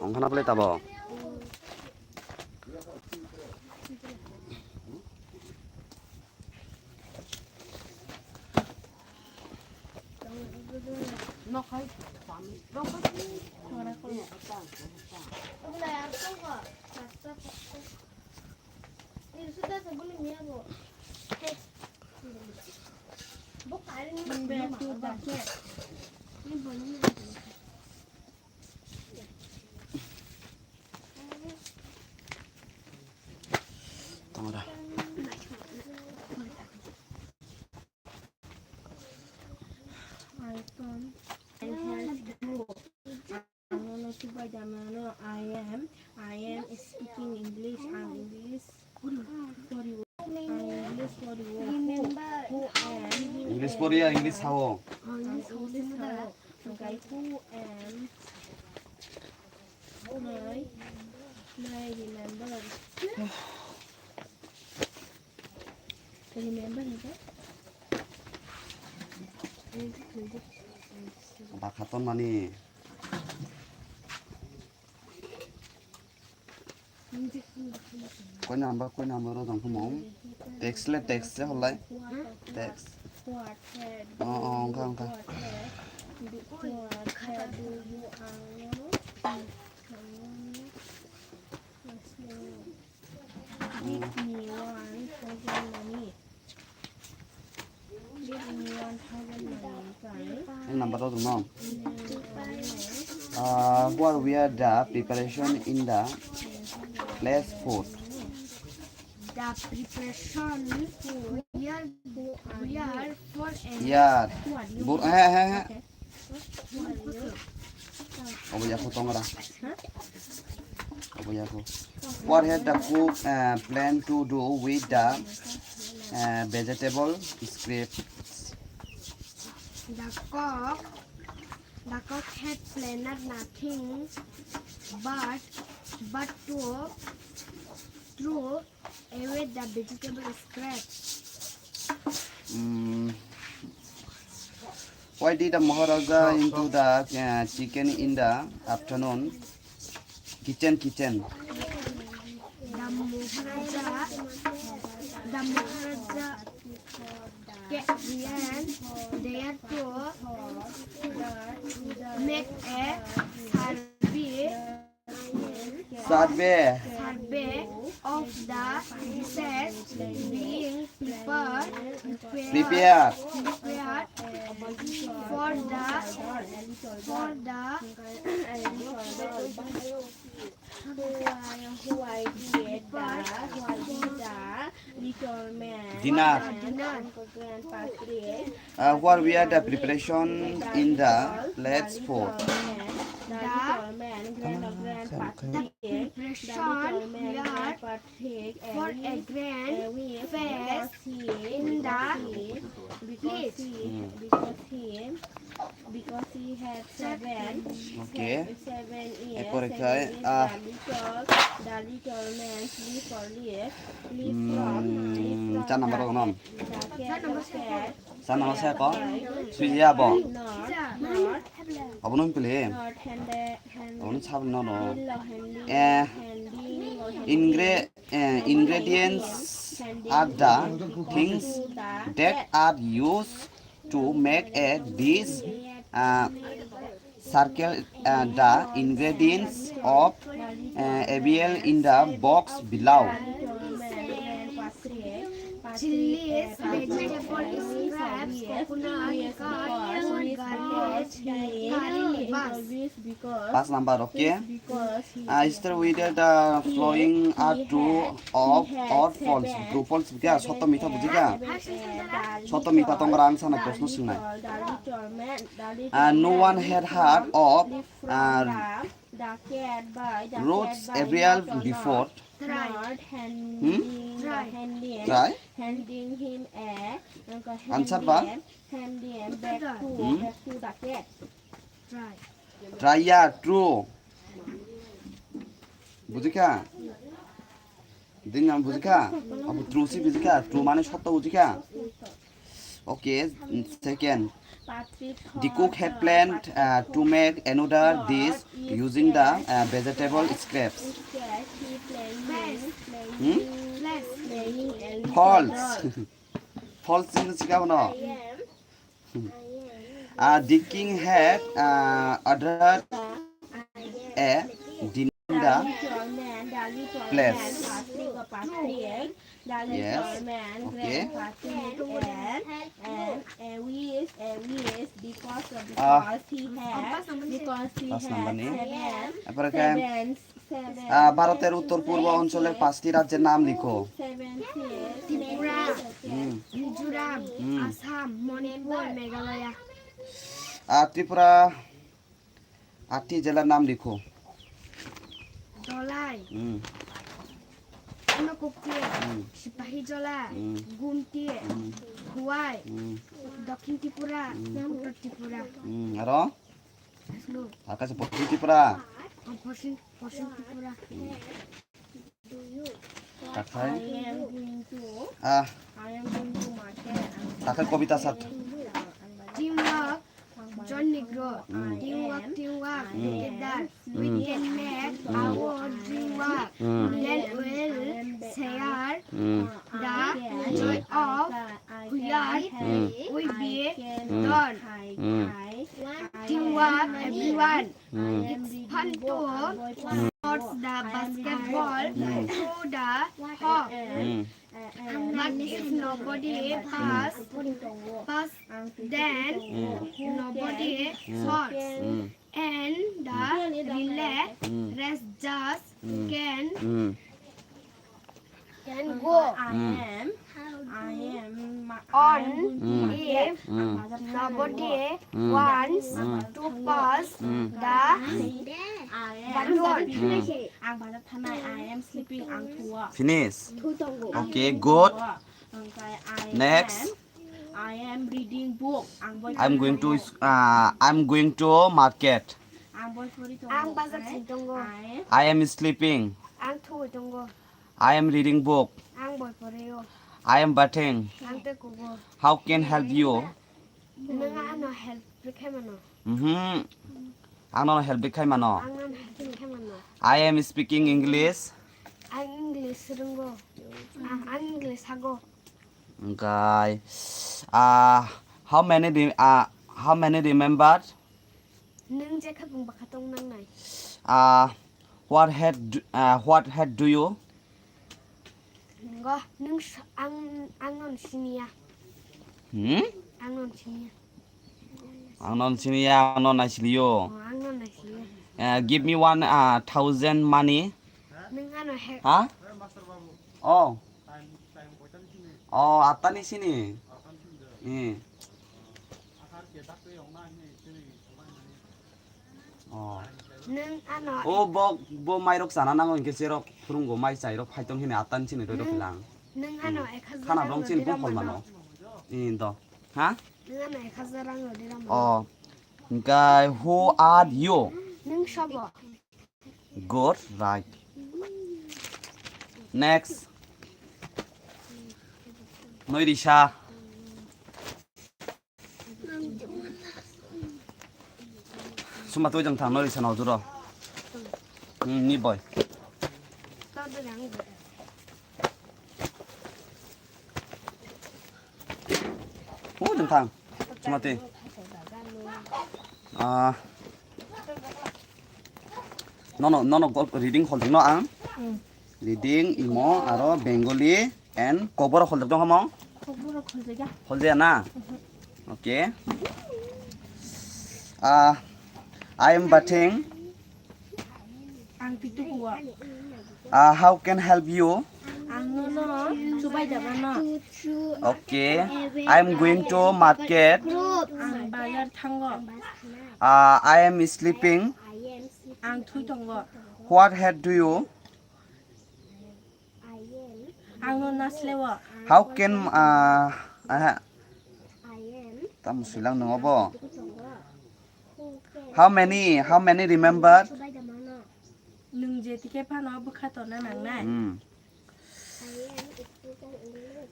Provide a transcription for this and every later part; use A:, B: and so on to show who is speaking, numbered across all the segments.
A: ongkana boleh tabo. Tama
B: I am speaking English and English for you. English for you. Who am?
A: English Korea, English how?
B: English how? Okay, who am? Remember. Remember it?
A: Bakaton mani. Kau number orang kumong. Text le holai. Text. Angka. Number tu nom. What we are the preparation in the place food.
B: The preparation we are for
A: Yeah. Apa ya aku tong ora? Apa ya aku? What had the cook plan to do with the vegetable scraps?
B: The cook had planned nothing but to throw away the vegetable scraps.
A: Why did the Maharaja into the chicken in the afternoon? Kitchen.
B: The Maharaja ran there to make a survey of the dishes being prepared for the little man
A: Dinner. What we are the preparation in the let's food.
B: The preparation for a grand feast in the village. Because he had seven
A: Okay.
B: years,
A: Ekor
B: the little man sleep from
A: Chan number
B: the
A: nom.
B: cat,
A: San nama saya ko. Suya bo.
B: not
A: Apa nom pilih? Apa nom sab no no. Ingredients are the things that are used to make a dish. Circle the ingredients of ABL in the box below.
B: chilies, vegetable scraps, coconut, garlic,
A: Pass number, okay? Still we did the flowing are true of or false. True false क्या सत्य मिथ्या बुझी क्या? सत्य मिथ्या तो मेरा answer ना प्रश्न सुनना है. No one had heard of Rhodes Abrial before. Try.
B: Handing him a
A: Answer ba?
B: handing back to the cat.
A: Try ya true. বুঝি কা? দিন নাম বুঝি কা? আবু true সি বুঝি কা? True মানে সত্য বুঝি কা? Okay. Second,
B: Patrick
A: the cook had planned to make another dish using the vegetable scraps.
B: He playing
A: False. False in the the king had ordered a dinner in the place. Yes. Okay.
B: And Avis because he
A: Pass number
B: had
A: নেই। এরপরে ভারতের উত্তর পূর্ব অঞ্চলের 5টি রাজ্যের নাম লিখো।
B: ত্রিপুরা
A: হুম।
B: মিজোরাম আসাম মণিপুর মেঘালয়
A: ত্রিপুরা 8টি জেলার নাম লিখো।
B: ধলাই
A: হুম।
B: ঊনকোটি সিপাহীজলা গুমটি হুয়াই দক্ষিণ ত্রিপুরা উত্তর ত্রিপুরা
A: আৰু আকাশ পশ্চিম ত্রিপুরা
B: পশ্চিম Tripura
A: Kathai
B: I am going to market.
A: Kathai কবিতা সাথ
B: Teamwork, John Negro. Teamwork, together. We can make our dream work. Then we'll share the joy of will be done. Teamwork, everyone. It's fun to shot the basketball through the hop. But if nobody pass, then nobody shots. And the relay rest just can go on if nobody wants to pass the baton. I am sleeping.
A: finish. Okay, good. Next,
B: I am reading book.
A: I'm going to market.
B: Ang bazar tunggu.
A: I am sleeping.
B: Ang thu tunggu.
A: I am reading book.
B: Ang boy poreo.
A: I am bathing.
B: Ang te kugo.
A: How can help you?
B: Nanga ano help bikemano.
A: Ano help bikay mano.
B: Ang nan help bikemano.
A: I am speaking English.
B: Ang English tunggu. Ang English hago.
A: Okay. How many remembered?
B: Nung je kabung bakatong nang nai.
A: What head do you?
B: Ngo nung ang non sinia. Ang non sinia.
A: Anon siniya anon naisiliyo.
B: Ang non naisiya.
A: Give me 1,000 money.
B: Nung ano he.
A: Ha? Oh. Oh, ata ni sini. Oh.
B: Nung ano.
A: Oh, bo mairok sana nango ingke serok kurunggo mai sairok haitong hini atan sini roi bilang.
B: Nung ano ekazarang.
A: Kana dong sin pun hol mano. Indo. Ha?
B: Nung ano ekazarang lo dira mo.
A: Oh. Guy, who are you?
B: Nung shabo.
A: Good, right. Next. Noi Risha. Suma tôi chẳng thằng Noi Risha nào rồi. Ni boy.
B: Tao đưa rang rồi.
A: chẳng thằng. Suma tôi. No, reading holding no ang. Reading imo aro Bengali and cover hold dong hamong. Hold ya na. Okay. I am bathing.
B: Ang pitu kuwa.
A: How can help you?
B: Ang no, subay jaban no.
A: Okay. I am going to market.
B: Ang bazar thango.
A: I am sleeping.
B: Ang thui tongo.
A: What head do you?
B: Ang no naslewa.
A: How can tam silang nongobo. How many remembered?
B: Nung je tike phano bukhato na nang nai.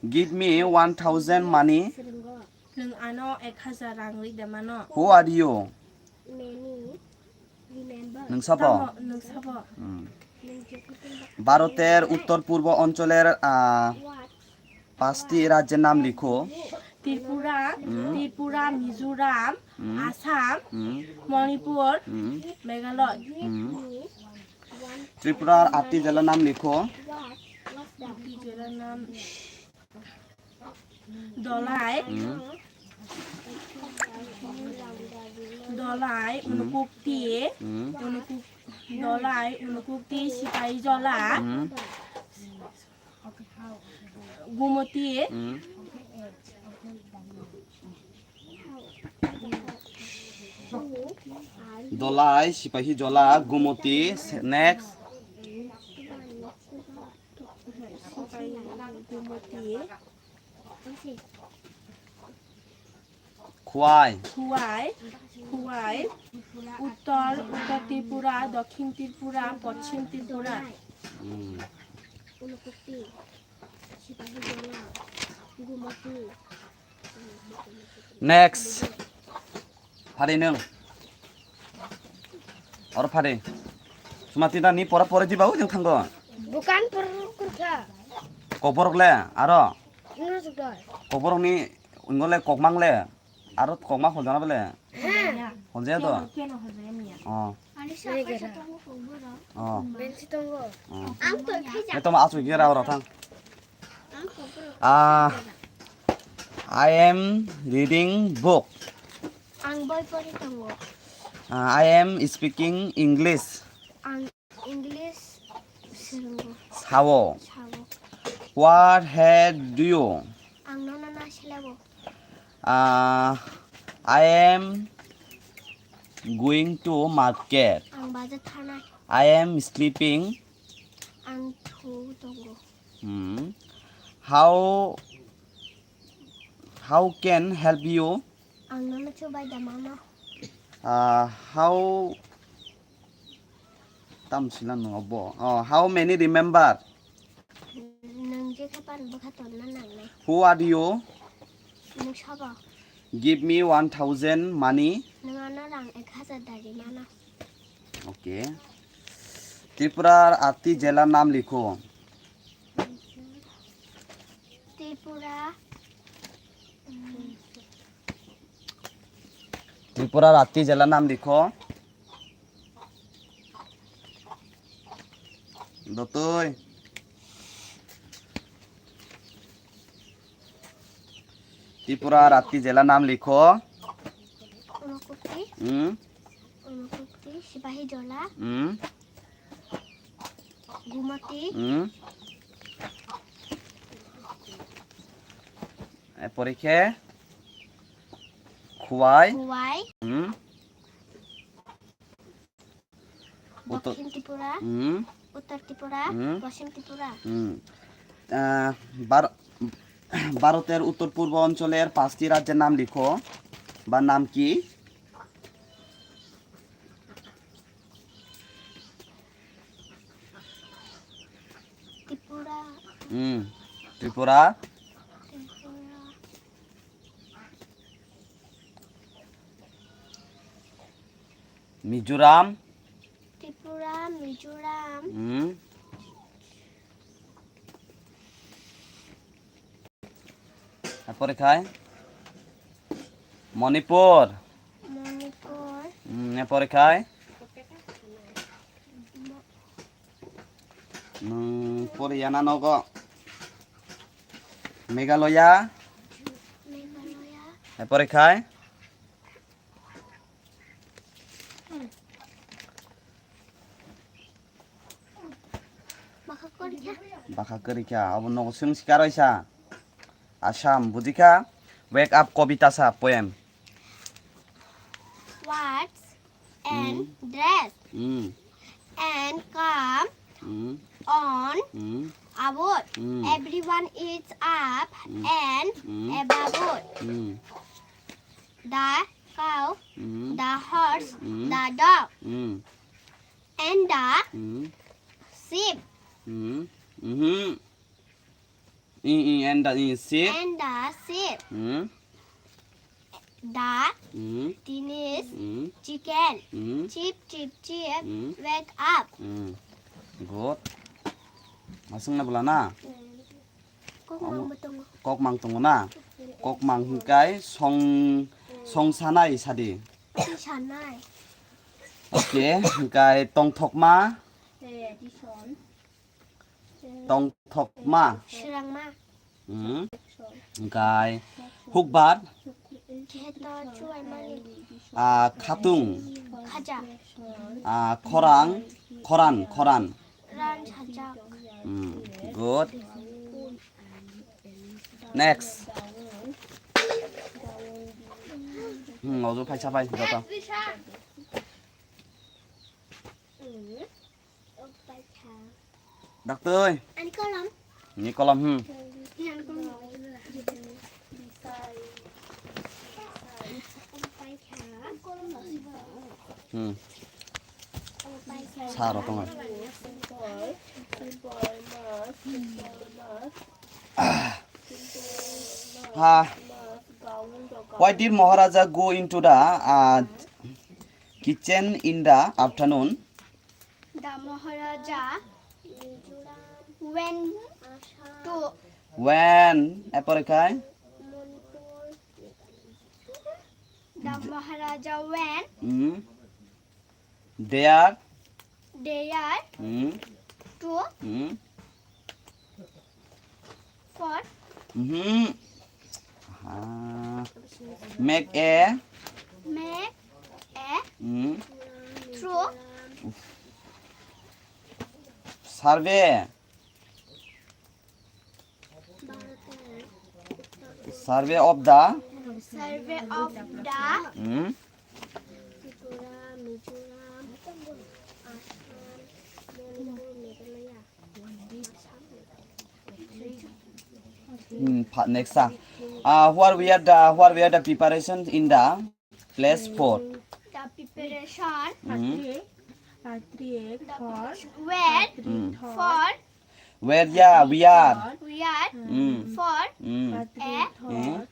A: Give me 1,000 money.
B: Nung ano ekhajarang ridamano.
A: Who are you?
C: Many remember
A: nung sabo.
B: Tamo nung sabo.
A: ভারতের উত্তর পূর্ব অঞ্চলের
C: what
A: 5টি রাজ্যের নাম লিখো।
B: ত্রিপুরা ত্রিপুরা মিজোরাম
A: হুম,
B: আসাম
A: হুম,
B: মণিপুর
A: হুম,
B: মেঘালয়
A: হুম।
C: means one
A: ত্রিপুরার 8টি জেলার নাম লিখো।
C: what's that
B: এই জেলার নাম দলাই দলাই অনুকুক্তি
A: হুম,
B: দলাই অনুকুক্তি সিপাহীজলা
A: হুম,
B: গুমতি
A: হুম। দলাই, সিপাহীজলা, গুমতি। নেক্সট
B: গুমতি
A: খোয়াই।
B: খুয়াই উত্তর ত্রিপুরা দক্ষিণ ত্রিপুরা পশ্চিম ত্রিপুরা
A: হুম।
C: Unukukti Sipahijola Gumati
A: নেক্সট ফারি নং আর ফারি সুমাতি দানি পরা পরে দিবাও जों थांगोन
C: bukan perkurka
A: কবরকলে আরো
C: Nurut sudah
A: কবরকনি উঙ্গলে ককমাংলে আরো ককমা হলজানা বলে হলজায়া তো
B: কেন হজেমিয়া
A: অ
C: Alisa kasa tunggu kubura
A: অ
C: Bensi tunggu
A: অ
C: Ang tuh kaja
A: এ তোমা আসু গিরা ওরা থাং
C: Ang kubura
A: I am reading book.
C: Ang boy pori tunggu
A: I am speaking English.
C: Ang English Serunggu
A: Sawo.
C: Sawo
A: What head do you?
C: Ang nona nasilabo
A: I am going to market.
C: Ang baja thana
A: I am sleeping.
C: Ang thu tunggu
A: Hmm. How can help you?
C: Ang nona coba damama
A: How tamsilan no bo. How many remember?
C: Nang je kapan bakaton na nang ne
A: Who are you?
C: Nang saba
A: Give me 1,000 money.
C: Nang ana rang 1000 dari mana
A: ওকে ত্রিপুরার 8টি জেলার নাম লিখো।
C: Tripura
A: ত্রিপুরার 8টি জেলার নাম লিখো। দতই ত্রিপুরার 8টি জেলার নাম লিখো।
C: Unukukti
A: হুম
C: Unukukti Sipahijola
A: হুম
C: Gumati
A: হুম পরীক্ষা খুয়াই
C: Huwai
A: হুম উত্তর
C: Dokhin Tripura
A: হুম
C: Uttar Tripura
A: Hmm.
C: Paschim Tripura
A: হুম ভারতের উত্তর পূর্ব অঞ্চলের 5টি রাজ্যের নাম লিখো বা নাম কি?
C: Tripura
A: Tripura
C: Tripura
A: Mizoram
C: Tripura Mizoram
A: তারপরে খায় মণিপুর
C: Manipur
A: এরপরে খায় পরে জানা নগ মেঘালয়া
C: Meghalaya
A: এরপরে খায়
C: Bakakorika
A: বাখা করিকা অবন্য সিং শিকারইসা আসাম বুঝিকা ওয়েক আপ কবিতা সা poem
C: Words and dress
A: hmm
C: and come
A: hmm
C: on
A: hmm
C: about
A: Hmm.
C: everyone is up and
A: Hmm.
C: above it.
A: Hmm
C: The cow,
A: hmm
C: the horse,
A: Hmm.
C: the dog,
A: hmm
C: and the
A: hmm
C: sheep,
A: hmm hmm ই and the ই সি
C: and the sheep,
A: hmm
C: The thing is chicken. Chip, chip, chip. Wake up.
A: Good. Masuk na pula na.
C: Kok mau betul.
A: Kok mang tunggu na. Kok mang hingkai song sanai sadi.
C: Di sana.
A: Okay, hingkai tong thok ma.
B: ที่ช้อน
A: Tong thok ma.
C: Serang ma.
A: Hingkai huk bat.
C: Kita cuy mani.
A: Khatung.
C: Kaja.
A: Koran.
C: Ran saja.
A: Good. Next. Ngồi phải sao bay được không? Đặc tươi.
C: Anh có lắm.
A: Như có lòng
C: Anh có lắm.
A: Sao rồi con ơi? Why did Maharaja go into the kitchen in the afternoon?
C: The Maharaja went to
A: When Aporikai?
C: the Maharaja went
A: There.
C: there to for
A: Make a
C: make a through
A: survey. Survey of the
C: survey of the
A: next where we are the preparation in the place for
C: the preparation
B: Patrick for
C: where for
A: where yeah we are
C: we are for
B: Patrick for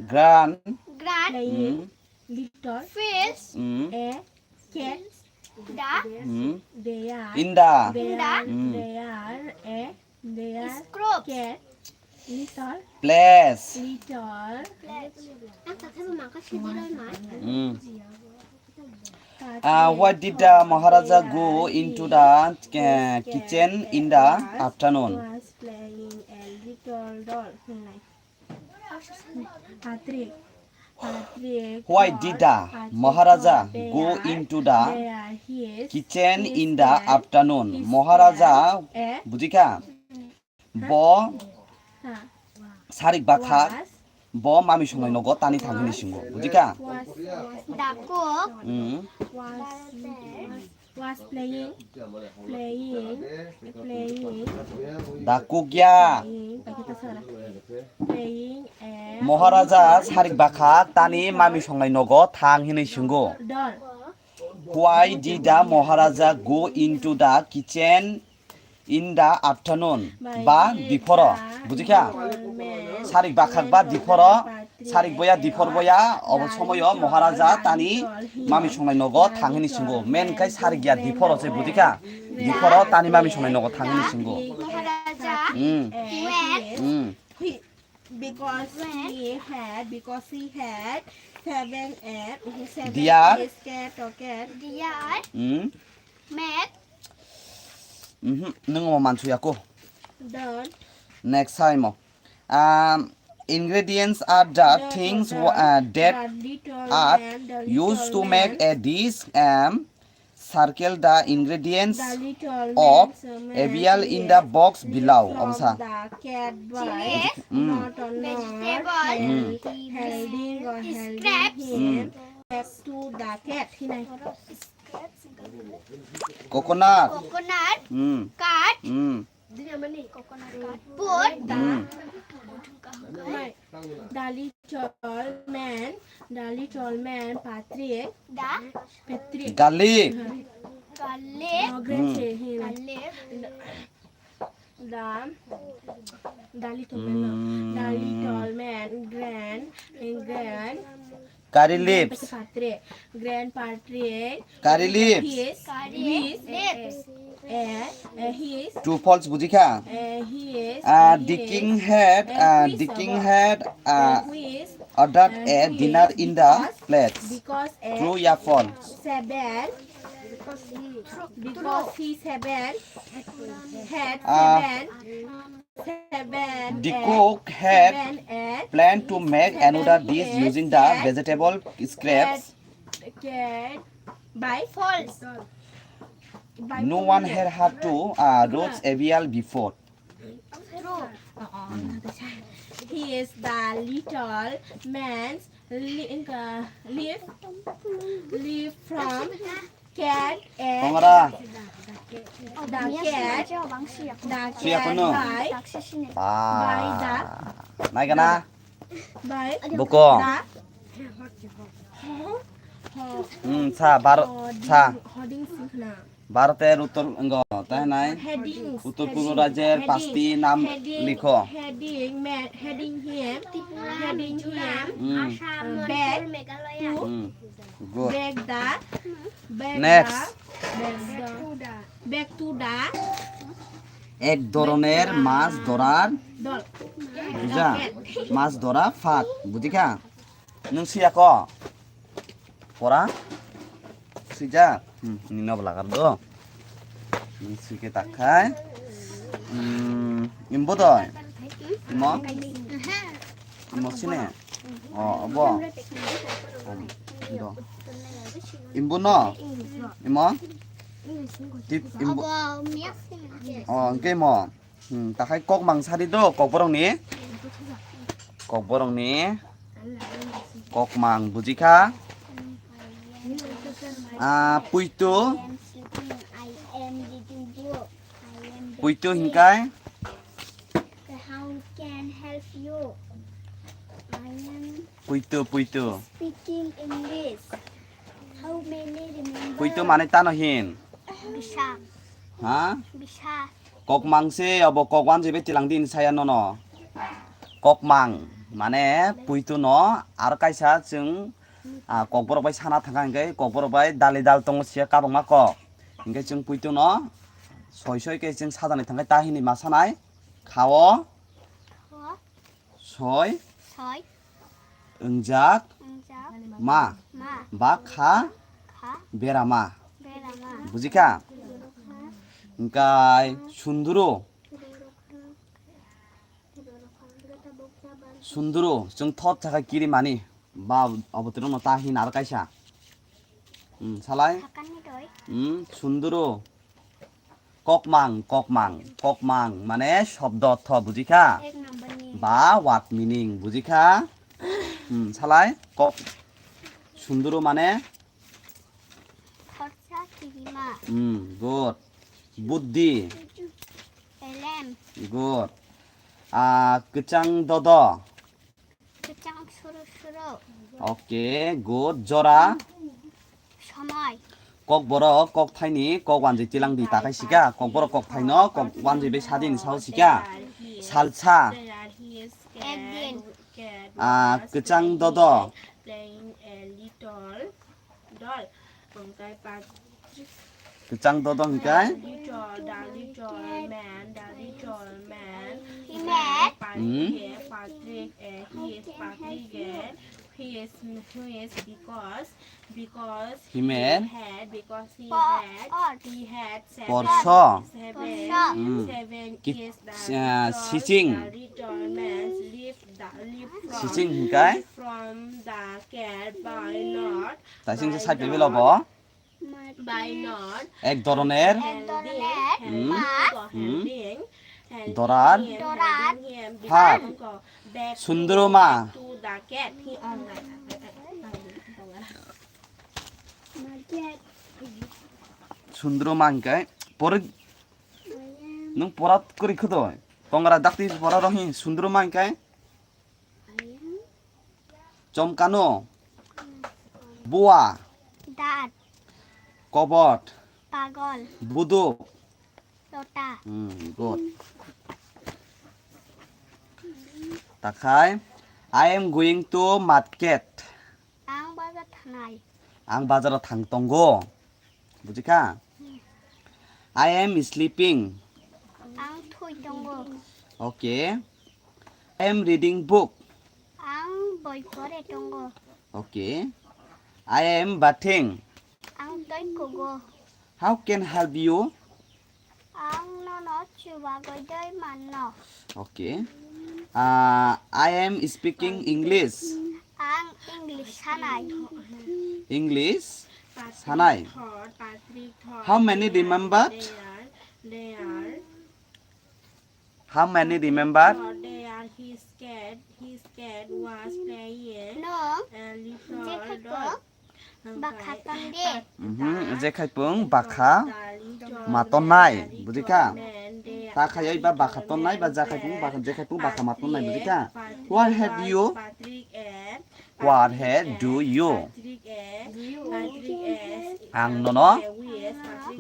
C: grand
B: playing little
C: fish
B: a cat
C: the
B: they are
A: in the
B: they are a
C: group
B: cat little
A: place. Why did the Maharaja go into the kitchen in the afternoon?
B: was playing a little doll. Patrick.
A: Why did the Maharaja go into the
B: his
A: kitchen in the afternoon? Maharaja বুঝিকা ব 사릭 바카 ব 마미 সংলাই নগ তানি থাংনি সিংহ বুঝিকা
C: the cook
B: was playing
A: the কুগিয়া
B: playing a
A: মহারাজা সারিক বাখা তানি মামি সংলাই নগ থাং হিनै সিংহ
B: doll.
A: Why did the Maharaja go into the kitchen in the afternoon? বা দিফর বুঝিকা সারিক বাখাক বা দিফর সারিক বয়া দিফর বয়া অবসময় মহারাজা তানি মামি সংলাই নগ থাংহিনি সিংহ মেন কাই সারিক গিয়া দিফর আছে বুঝিকা দিফর তানি মামি সংলাই নগ থাংহিনি সিংহ
C: Maharaja
B: Because he had seven
A: Dear.
B: cat or cat.
C: dear make
A: nung mansuyaku
B: Doll.
A: next time ingredients are the things that are used to make a dish circle the ingredients of avial in the box below
B: From the cat bite, not or not
C: vegetable
B: holding or
C: scraps
B: him back to the cat.
A: coconut
C: coconut cut coconut cut put
B: The little man, Patrick,
C: garlic
B: garlic,
C: garlic
B: the little man, the little man, grand
A: Curry lips.
B: grandpatre,
A: Curry lips.
B: his
A: True false বুঝিখা?
B: his
A: Dicking had ordered a dinner in the plates.
B: because
A: True ya false?
B: seven because he had seven
A: The cook had
B: eggs
A: planned to make another dish using the vegetable scraps.
B: by false.
A: No one had had to roast avial before.
B: He is the little man's live from cat and
A: Pongara.
B: the cat
A: Siya kuno.
B: by
A: Nai kana?
B: by
A: Buko. ছা
B: heading sikhna
A: ভারতের উত্তর তাই নাই
B: headings
A: উত্তর পূর্ব রাজ্যের পাঁচটি নাম লিখো
B: heading him
C: Bag.
A: Good
B: back
A: Next.
B: back to the
A: এক ধরনের মাছ ধরার
B: dol
A: বুঝা মাছ ধরা ফাঁক বুঝিখা নों সিয়া ক পড়া সিজা নিনব লাগার দো সিকে তাকায় ইম্বো দয় ইমো সিনে অব ইম্বো ন imo tip ইম্বো engke mo takai kok mangsari do kok borong ni kok mang bujika puitu hingkai
C: How can help you? I am
A: puitu
C: speaking English. How many remember?
A: puitu mane tano hin
C: Bisa.
A: ha
C: Bisa.
A: kok mangse abo kok wan jebe tilang din saya nono kok mang mane puitu no ar kaisa jeng kok borok bai sana thanga hingkai kok borok bai dali dal tongo sia kabangma kok hingkai jeng puitu no soi ke jeng sadani thangkai tahini ma sanai khao
C: Ho.
A: soi
C: Soy.
A: engjak
C: Enjak.
A: ma
C: Ma.
A: ba kha
C: Kha.
A: berama
C: Berama.
A: বুঝিকা hingkai sunduru jeng thot thaka kiri mani ba abotro no tahin ar kaisa salai
C: Akan ni doi.
A: sunduru kokmang মানে শব্দ অর্থ বুঝিকা
C: Ek number ni.
A: বা word meaning বুঝিকা সালাই কক সুন্দর মানে
C: Khorsa kirima.
A: গুড বুদ্ধি
C: Elem.
A: গুড কেচাং দদ
C: Kecang suru-suru.
A: ওকে গুড জরা
C: Samay.
A: কক বড় কক থাইনি কক ওয়ানজি তিলাং দি তাকাই সিকা কক বড় কক থাইন কক ওয়ানজি বে সাদিন সাও সিকা সালসা
C: Egin.
A: কেচাং দদ
B: playing a little doll bangkai pat
A: কেচাং দদ হিকাই
B: the little man
C: He met.
B: Patrick he is because
A: He met.
B: he had
A: Parash
B: seven
A: Ki-
B: years
A: Sicing.
B: the little man
A: সিচিং হিকাই
B: from the cat by not
A: তাইসিং যে side level হব
B: by not
A: এক ধরনের দরার ফাঁক সুন্দরমা
B: to the cat he
A: সুন্দরমা হিকাই পরে নং পরাত করি খদ কংরা দাক্তি পরা রহি সুন্দরমা হিকাই চমকানো বুয়া
C: Dat.
A: কবট
C: Pagol.
A: বুদুক
C: Lota.
A: Good. Takai. I am going to market.
C: Ang bazar thanai.
A: Ang bazar thangtongo. Bujika? I am sleeping.
C: Ang thui tongo.
A: Okay. I am reading book.
C: Ang boi pore tongo.
A: Okay. I am bathing.
C: Ang doi kogo.
A: How can I help you?
C: Ang no chuba goi doi manno.
A: Okay. I am speaking English.
C: Ang English thanai.
A: English. Sanai.
B: Patrick thought.
A: How many remembered?
B: They are.
A: How many remembered?
B: They are. His cat was playing.
C: No.
B: A little
C: Jekai
B: dog.
C: ko. Bakatan de.
A: Jekai baka matonai. Bujika? Ta khayo ba baka tonai ba jekai baka matonai. Bujika? What have you? What have do you? Ang nono?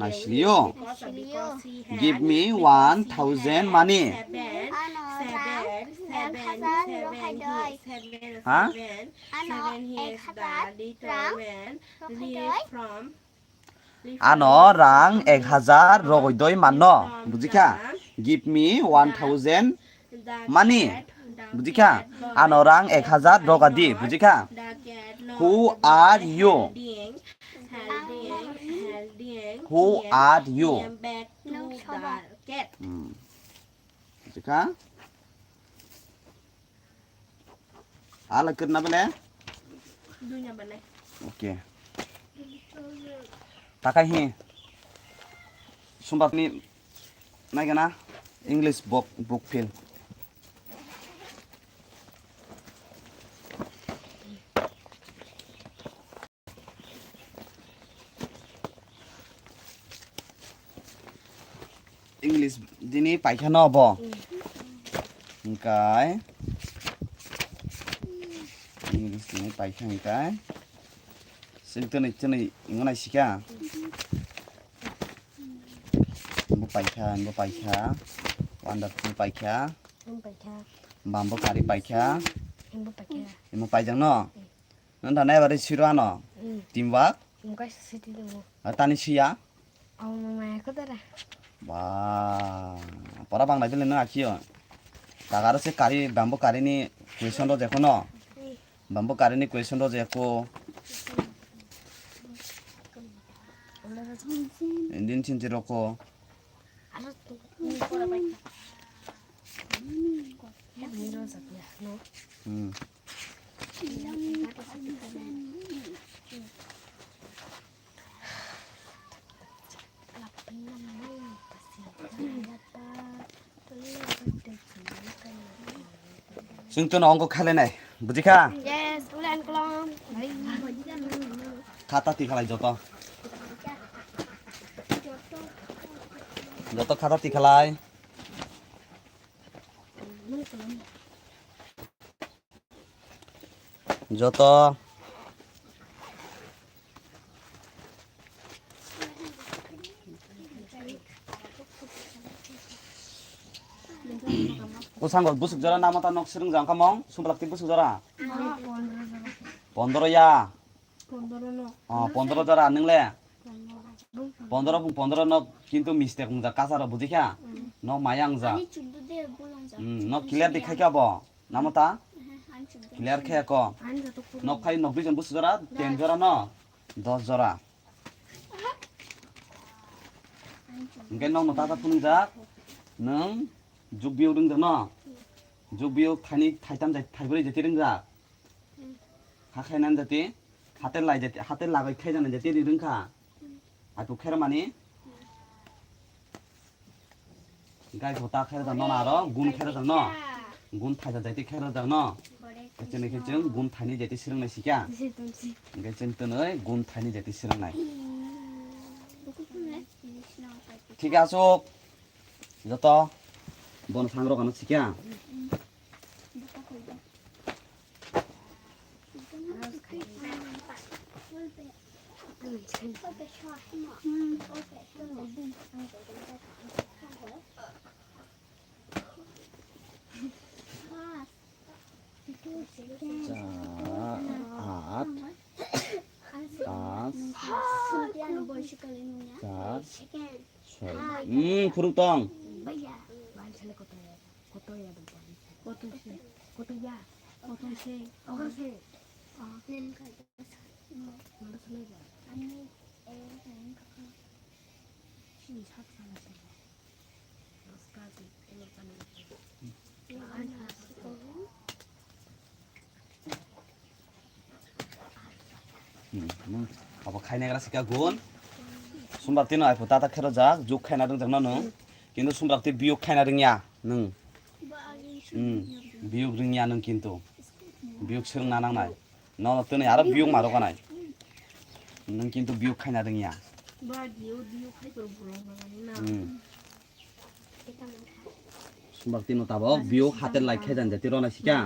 A: Nasliyo. Give me 1,000 money.
C: Ano rang 1,000 rokai doi.
A: Ha?
C: Ano 1,000 rang rokai doi.
A: Ano rang 1,000 rogoi doi manno. Bujika? Give me 1,000 money. Bujika? Ano rang 1,000 rogadi. Bujika? Who are you? Who are you?
C: Nung soba.
A: Bujika? Ala kerna bele?
B: Dunya bane.
A: Okay. Takai hi. Sumbat ni naigana English book fill. English dini paikana bo. Engkai. English dini paikana engkai. Sintene ingona sika. Bo paikha. Wonderful paikha. Bambo kari paikha. Imo paijang no. Nan thane bare siro ano. Teamwork. Tani siya. Wah, pora bang naik lena akio. Tagar se kari bambu kari ni question ro dekho no. Bambu kari ni question ro dekho. Indian cinci roko. Sungtun ongko khale nai. Bujika?
C: Yes, ulan klong.
A: Khata ti khalai joto. Joto khata ti khalai. Joto Usangol busuk jara nama ta nok sirung jang kamong sumblak ti busuk jara 15 ya 15 jara ningle 15 nok kintu mistake mungja kasara bujikha nok mayang ja
C: Ani chuddu de bolang ja.
A: nok clear dikhai ka bo nama ta
C: Ani chuddu.
A: clear khe ko nok khai 90 jon busuk jara 10 jara no 10 jara Engke nok no tata punung ja nang jugbiu ding no jugbiu thani thaitam jai thaibri jeti ding ja kha khainan jati hatel lai jati hatel lagai khaijan jati ding kha atu kher mani gai thota kher da no na ro gun kher da no gun thaija jati kher da no kechene kecheng gun thani jati sirang nai sikya engke chen tenoi gun thani jati sirang nai ঠিক আছে যত বন সাংগ্রহ কানো শিখা 자, 앗, 앗,
C: Kemudian boleh kalinya.
A: 자,
C: Second.
A: soy. 부릉덩.
C: Bayar.
B: Kotoshi. Kotoya. Kotoshi.
C: Nên cái anh
A: apa khaina gara sika gun sumbak tino ai tata khero jak juk khaina rung jak nanu kintu sumbak ti biuk khaina rungya nung biuk rungya nung kintu biuk sung na nang nai no tino aro biuk maro kanai nung kintu biuk khaina rungya
B: Ba diu khai ko bulong na.
C: kita makan.
A: sumbak tino tabo biuk hatel lai khaijan jati rona sika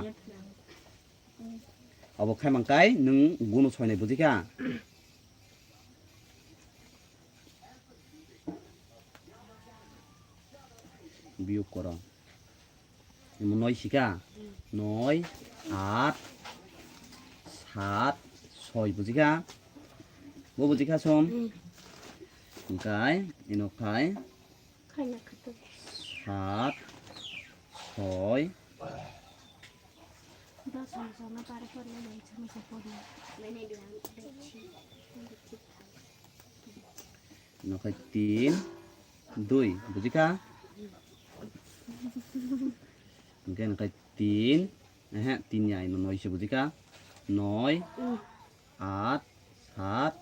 A: abo khaimangkai nung gunu soinai bujika বিয়োগ করো যেমন 9 শিকা 9 8 7 6 বুঝিকা বো বুঝিকা সম ওমকাই Inkai
C: Kaya kato.
A: 7 6
B: Ba sama para para na sama sa podi.
C: Mana bilang beci.
A: Inkai 3 2 বুঝিকা Mungkin kayak tin, 3-nya ini 9 siya buti ka, 9, 8, 7,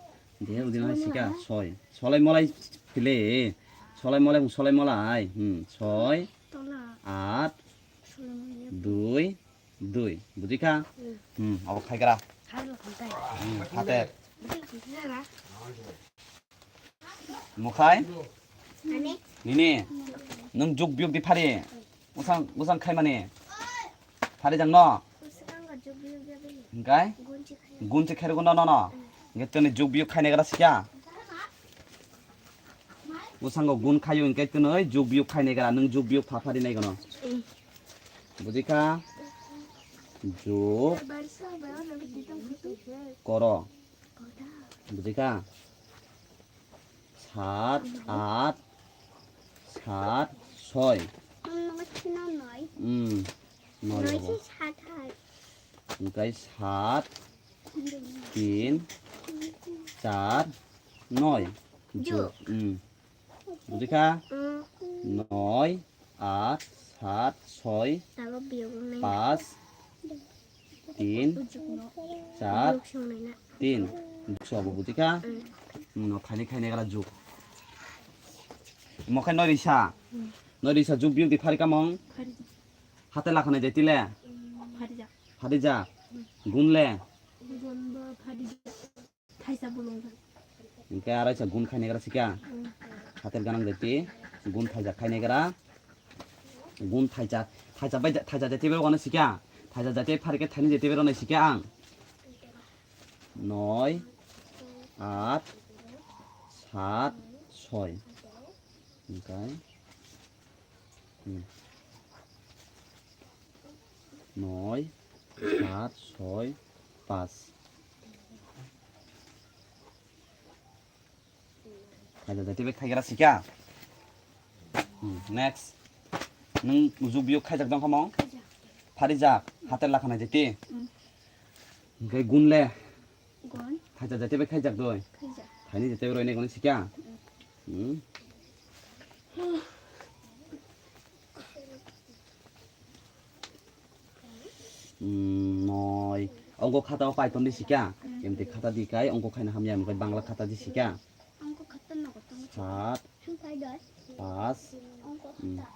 A: dia udah nasi ka, 6, solay mulai pilih, solay mulai, 6,
C: Tolak.
A: 8,
C: Selama
A: 2, buti ka, apa kayak kira,
C: kalau kontai.
A: hati,
C: Betul kontai lah.
A: mau kai,
C: Ane.
A: ini, nung juk biuk di pari, usang kai mana, pari jang no,
C: Sekarang nggak coba juga ini.
A: enggak,
C: Gunci kayak.
A: gunci kiri guna no, gitu nih juk biuk kai negara sih ya. 우상거 군 카요 인게 뜨너이 죽비육 카이네가 능 죽비육 파파리네 이거는 뭐지까 죽
C: Barsa baru nanti kita gitu.
A: 걸어
C: Koda.
A: 뭐지까 삿, 앗, 삿, 소이
C: Nomor cina noi.
A: 너희
C: Noi
A: 뭐
C: sih sadar.
A: 그러니까 삿, 빈, 잣, 너희 죽 뭐지까 너희, 앗, 삿, 소이
C: Tahu biung nih.
A: পাঁচ তিন চার
C: Biung sung nih nak.
A: তিন সব বুঝিকা খাইনি খাইনি গেলা যুগ মখাই নরিসা যুগ বিউটি ফারিকা মং
B: Parija.
A: হাতে লাখানে যাইতিলে
B: Parija.
A: Fariza গুনলে
B: Gun ba parija. Thaisa bulong kan.
A: ইনকে আড়াইসা গুন খাইনি গেলা শিকা হাতের গানাং যাইতি গুন থাইজা খাইনি গেলা গুন থাইজা থাইজা যাইতে বেরো গানা শিকা থাইজা যাইতে ফারিকে থাইনি যাইতে বেরো না শিকা আং 9 8 7 6 okay 9 7 6 5 Ada jadi bek kaya sika. Next. Nung ujubiyo kajak dong kamong. Parijak hatel lakana jadi. Gay gunle.
C: Gun.
A: Kaja jadi bek kajak doy.
C: Kerja.
A: Tani jadi bek ini gun sika. Noi. Ongko kata apa itu di sika. Yang di kata di kai ongko kaina hamnya mungkin bangla kata di sika.
C: Angko kata nak kata.
A: 7
C: Sampai dah.
A: 5
C: Angko kata.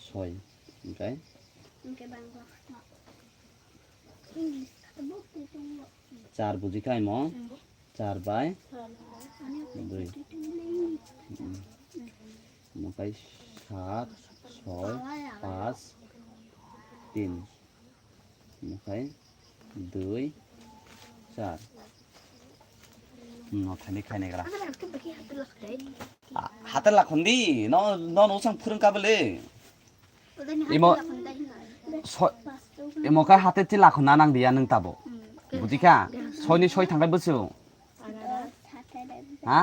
A: 6 okay
C: Mungkin bangla kata. Ini kata buku tunggu.
A: 4 বুঝি খাই Mong 4 by
C: Ane
A: 2 মকাই 7 6 5 3 মকাই 2 4 너 타니 খাইনে গরা
C: Ada berarti bagi hati lah deh.
A: হাতের লাখন্দি ন ন নসাং ফুরং কাবলে
C: Udah nih
A: Imo-
C: hati lah kontai.
A: এমকাই হাতে তি লাখো না নাং দিয়া নং তাবো বুঝিকা ছয়নি ছয় থাंबाय बोसौ हा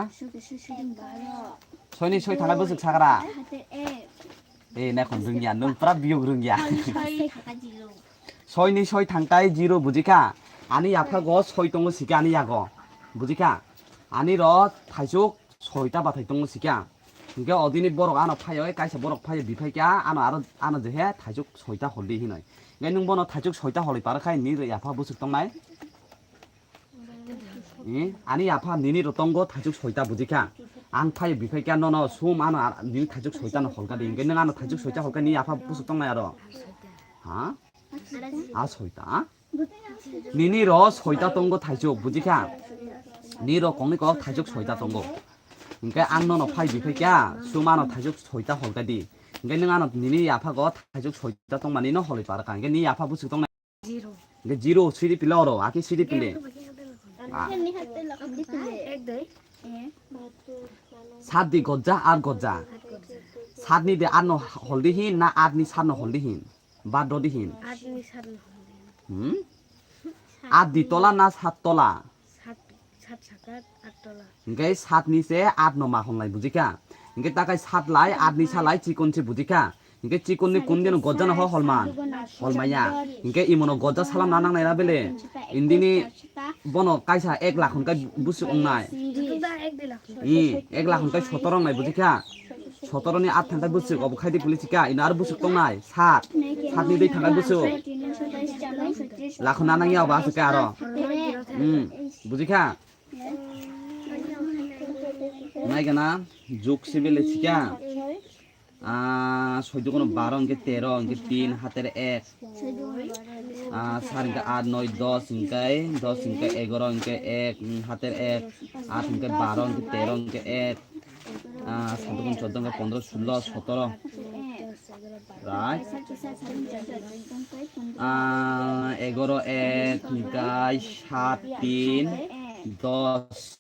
A: ছয়নি ছয় থাंबाय बोसौ साग्रा ए नायखन रोंगिया नों पुरा बियोग रोंगिया ছয়নি ছয় থাंबाय জিরো বুঝিকা आनी आफा गो ছয় दङ सिका आनी यागो बुजिका आनी र थाइजुक ছয়টা बाथाय दङ सिका इनके अदिनि बरक आनो फायो कायसा बरक फायो बिफायका आनो जेहे थाइजुक ছয়টা हलि हिनय इनके नों बनो थाइजुक ছয়টা हलि पारखाय नि रे आफा बुसुक दंनाय आनी आफा निनि रतंगो थाइजुक ছয়টা बुजिका आं फायो बिफायका न सुम आनो नि थाइजुक ছয়টা न हलगा दि इनके नों आनो थाइजुक ছয়টা हलगा नि आफा बुसुक दंनाय आरो हा आ ছয়টা निनि र ছয়টা दंगो थाइजुक बुजिका नि र कंनि क थाइजुक ছয়টা दंगो इनके आं न फाय बिफायका सुम आनो थाइजुक ছয়টা हलगा दि इनके नों आनो निनि आफा ग थाइजुक ছয়টা दं मानि न हलि पारका इनके नि आफा बुसुक दंनाय इनके जिरो सिरि पिला रो आखि सिरि पिले सातनि गज्जा आठ गज्जा सातनि दे आठ न हलदि हिन ना आठनि सात न हलदि हिन बा ददि हिन आठ दि तला ना सात तला इनके सातनि से आठ न मा हलनाय बुजिका इनके ताकाय सात लाई आठनि सालाय चिकन से बुजिका इनके चिकन नि कुन दिन गज्जा न हलमान हलमाया इनके इमनो गज्जा सालाम ना नांनायरा बेले इन्दिनि बनो कायसा 1 लाख हनका बुसु अंनाय 1 लाख हनका 17 अंनाय बुजिका 17 नि 8 थांका बुसु अब खायदि पुलिसिका इन आरो बुसु तंनाय 7 7 नि दै थांका बुसु लाख ना नांगिया बासुका आरो बुजिका नायगना जुगसि बेले सिका सैदो कोनो 12 इनके 13 इनके 3 हातेर 1 4 इनके 8 9 10 इनके 10 इनके 11 इनके 1 हातेर 1 8 इनके 12 इनके 13 इनके 1 7 गुण 14 इनके 15 16 17 right 11 1 इनके 7 3 10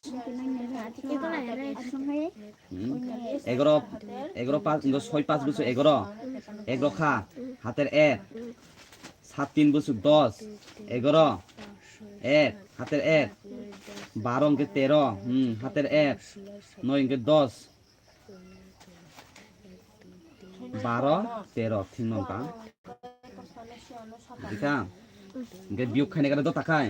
A: 11 5 इनको 6 5 बुसु 11 खा हातेर 1 7 3 बुसु 10 11 1 हातेर 1 12 इनके 13 हातेर 1 9 इनके 10 12 13 थिन नंका दिखा इनके बिउ खाने का तो ताकाय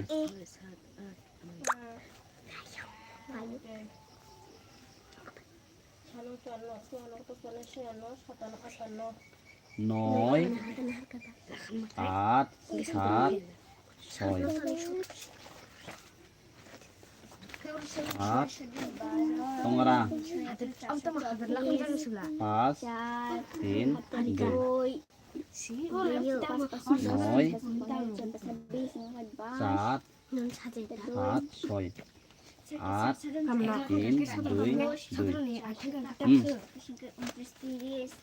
A: नय 8 7 6 8 तंगरा 5 3 2 9 7 6 8 3 2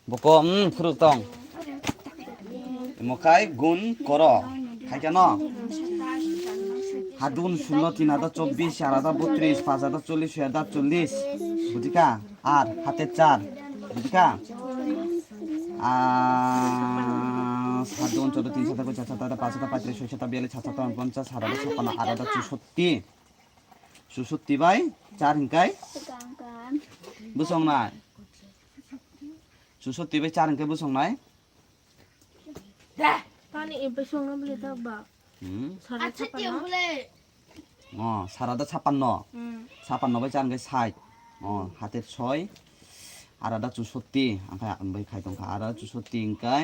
A: boko furuk tong mokai gun koro খাইকা ন হাদুন 16 3024 4032 5040 6040 বুঝিকা আর হাতে 4 বুঝিকা সাদুন 14 3 7 4 7 5 7 35 6 7 42 6 7 50 56 58 64 बाय 4 हिंकाय बुसंनाय 64 बाय 4 हिंकाय बुसंनाय
B: पानी एबे संना बोले तब बा सारा
A: सारादा 56 बाय 4 हिंकाय 60 हाते 6 आरादा 64 ओमफ्राय आंबाय खाय दंखा आरादा 64 हिंकाय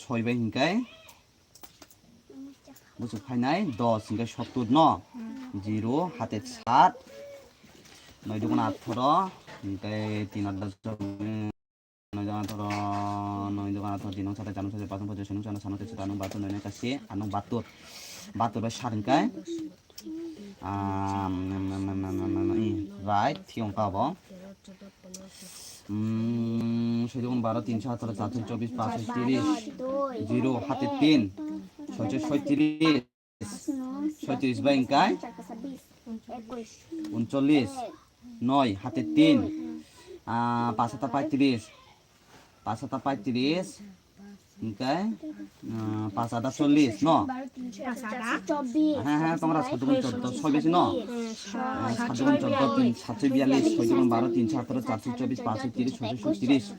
A: 6 बाय हिंकाय बुसु फाइनाय 10 हिंकाय 70 न 0 हाते 7 9 दुगुन 18 हिंकाय 3 आदा 9 18 9 दुगुन 18 3 7 4 7 5 5 6 7 8 9 10 12 9 kasi anong batur batur ba 7 हिंकाय right थियं का बो 6 दुगुन 12 3 18 4 24 5 30 0 हाते 3 36 36 बाय हिंकाय 39 9 हाते 3 5 35 5 35 Engkai pas ada 40 no. হ্যাঁ তোমরা 7 গুণ 14 6 বেশি no 7 গুণ 14 742 6 গুণ 12 318 424 530 637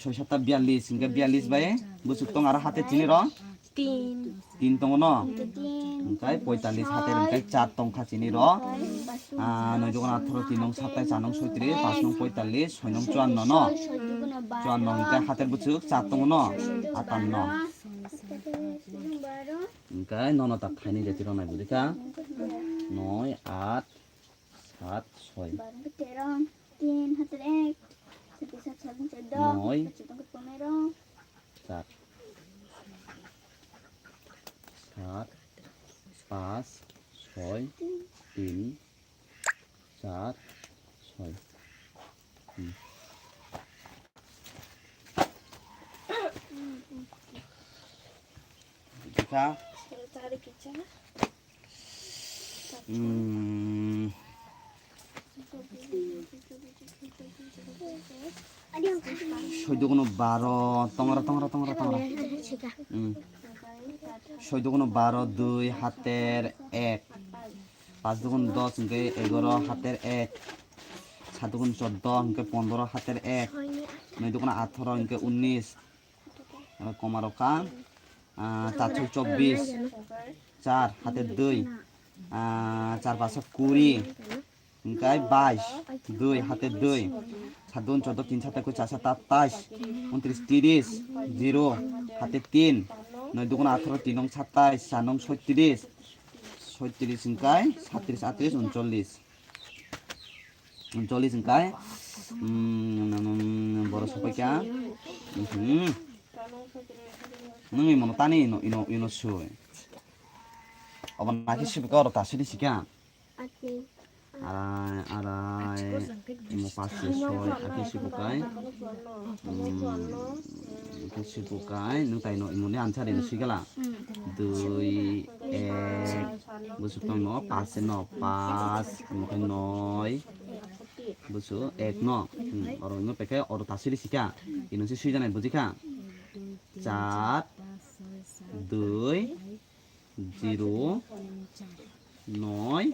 A: 6 7 42 engkai 42 bae busuk tong ara hate tini ro 3 tong no engkai 45 hate engkai 4 tong kha chini ro 9 dugun 18 3 nong 27 4 nong 37 5 nong 45 6 nong 54 no 54 engkai hater busuk 4 tong no 58 engkai nono tak khaini jeti ro nai budika 9 8 7 6
C: 3 hater 1
A: Noi 4 7 5 6 3 4 6 Kita Soido kono 12 tongra 6 kono 12 2 hater 1 5 kono 10 engkai 11 hater 1 7 kono 14 engkai 15 hater 1 9 kono 18 engkai 19 komaroka 424 4 hater 2 4 5 20 engkai 22 2 hater 2 7 14 3 7 4 27 29 30 0 hater 3 9 dugun 18 3 nong 27 4 nong 37 37 engkai 37 38 39 engkai boro sopai kya nungi mono tani ino sui oban naki sibika oro tasiri sikya arai mo pasti soy aki sibukai nung tai no imune answer ini sigala 2 1 busuk tong no pas no pas mo noi busuk 1 no oro no peke oro tasiri sikya ino si sui janai bujika 4 2 0 9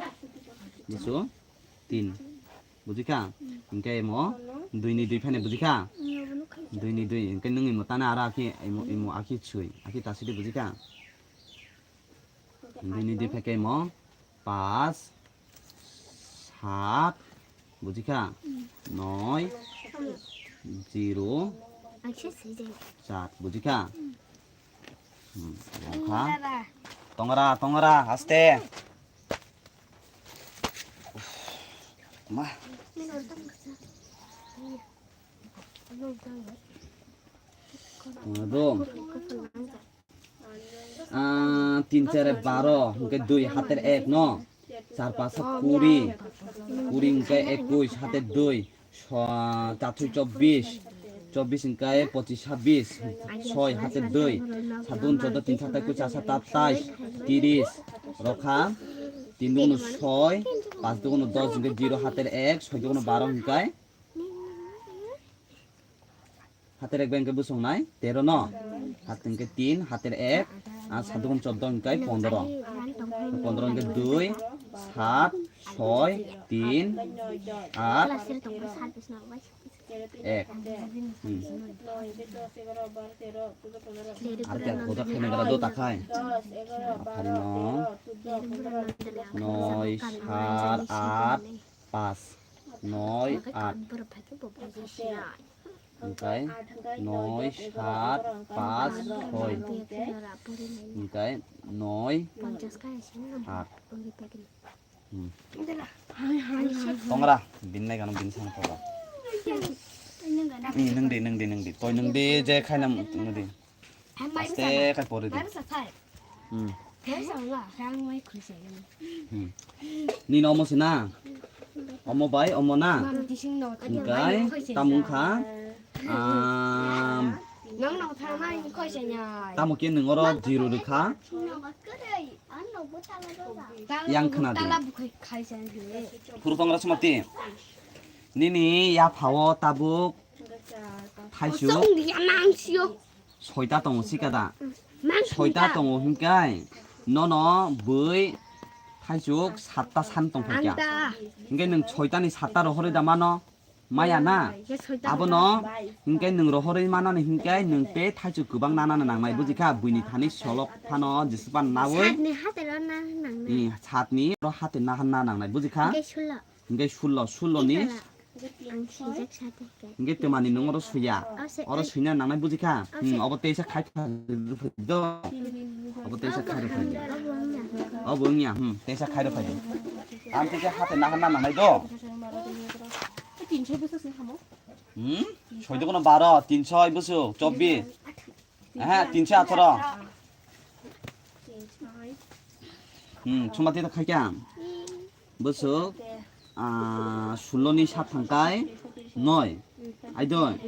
A: busuk 3 bujika engkai mo 2 ni 2 phane bujika 2 ni 2 engkai nung imo tana ara imo aki chui aki tasiri bujika 2 ni 2 phake mo 5 7 bujika 9 0 4 bujika tongra aste mah dong 3 4 12 engkai 2 hater 1 no 4 5 20 20 engkai 21 hater 2 424 24 engkai 25 26 6 hater 2 7 14 3 7 4 27 rokha 3 dugun 6 5 dugun 10 engkai 0 hater 1 6 dugun 12 engkai hater 1 engkai busung nai 13 no hat engkai 3 hater 1 7 dugun 14 engkai 15 15 engkai 2 7 6 3 8 Artinya kodak kena gara do takai. Hari no, noi har at pas, noi at. Okay, noi har pas hoi. Okay, noi at. Tongra, bin nai kanong bin sana pala. neng di toy neng di je khai nam neng di aste khai pore di ni no mo sina omo bai omo na kai tamung kha tamu kin neng oro zero ru kha yang khana di puru tongra smati nini ya phawo tabuk 타이죽
C: 송리야 망시오.
A: 서이다 동어 시가다
C: 망시다.
A: 서이다 동어 힘까 너너 의 타이죽 사따 산동 할게
C: 안다.
A: 그러니까 능 서이다니 사따로 허리다 마너 마야나
C: 이게 설탕.
A: 아버너 그러니까 능으로 허리 마나는 힘까 능때 타이죽 그방 나나는 낭마이 부지카 부인이 타니 솔록 파너 지스반 나의
C: 사드니 하더라 나는.
A: 이 잣니 로 하트 나 한나 낭마이 부지카
C: 이게 술러.
A: 그러니까 술로니
C: 시작 사드게.
A: 이게 때만이 능으로 수야 어로 수냐 낭마이 부지카 어버때에서 칼파도 어버때에서 칼을 파지 어벙이야 때에서 칼을 파지 암때 하트 나 한나 낭마이도
B: Tìm chơi bữa sáng không?
A: 저희도거는 말아 딘처이 부수 쪼비 아 딘처 아처럼 정말 대답할게 부수 아 술로니 샤탕가이 너이 아이돌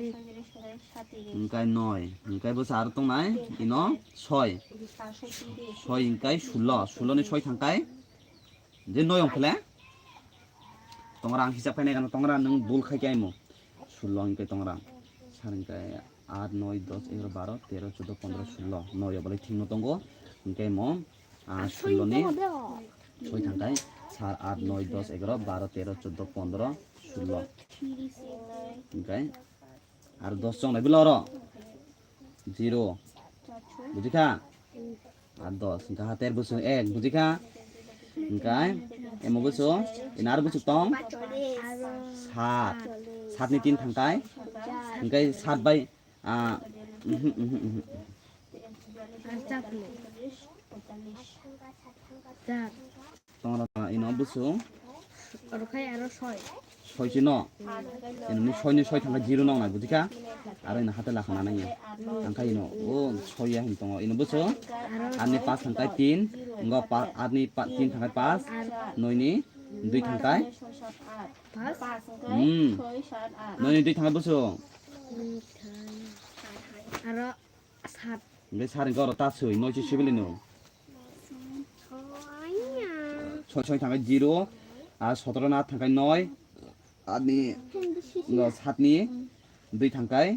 A: 인가이 너이 인가이 부수 알았동나이 이너 소이 소이 인가이 술로니 소이 탕가이 이제 너이 옹클래 똥랑 시작하네 가는 똥랑 능 돌카게 아이모 술렁 게 똥랑 사는 게 8 9 10 11 12 13 14 15 16 너여 버리 팀노 똥고 이게 뭐아 술렁이 저희 단가에 4 8 9 10 11 12 13 14 15 16 이게 আর 10 জন নাই বলরা 0 বুঝিকা আর 10 ইনকা হাতের বসু 1 বুঝিকা ইনকাই এমো বসু ইনার বসু তং 7 7 ni 3 thangkai ইনকাই 7 বাই তোমরা ইনো বসু
C: আর খাই আর ছয়
A: 6 জি ন ইনো 6 ni 6 thangkai 0 nong na বুঝিকা আর ইনো হাতে লাখনা নাই angkai ino oh 6 ya hintongo ino buso ani 5 thangkai 3 ngo ani 3 thangkai 5 noi ni 2 thangkai 5 noi ni 2 thangkai buso
C: আর সাত
A: ngai saring ko ta sui noi chi sibilino
C: ছয়য়া
A: 6 thangkai 0 আর 17 na thangkai 9 ani ngo 7 ni 2 thangkai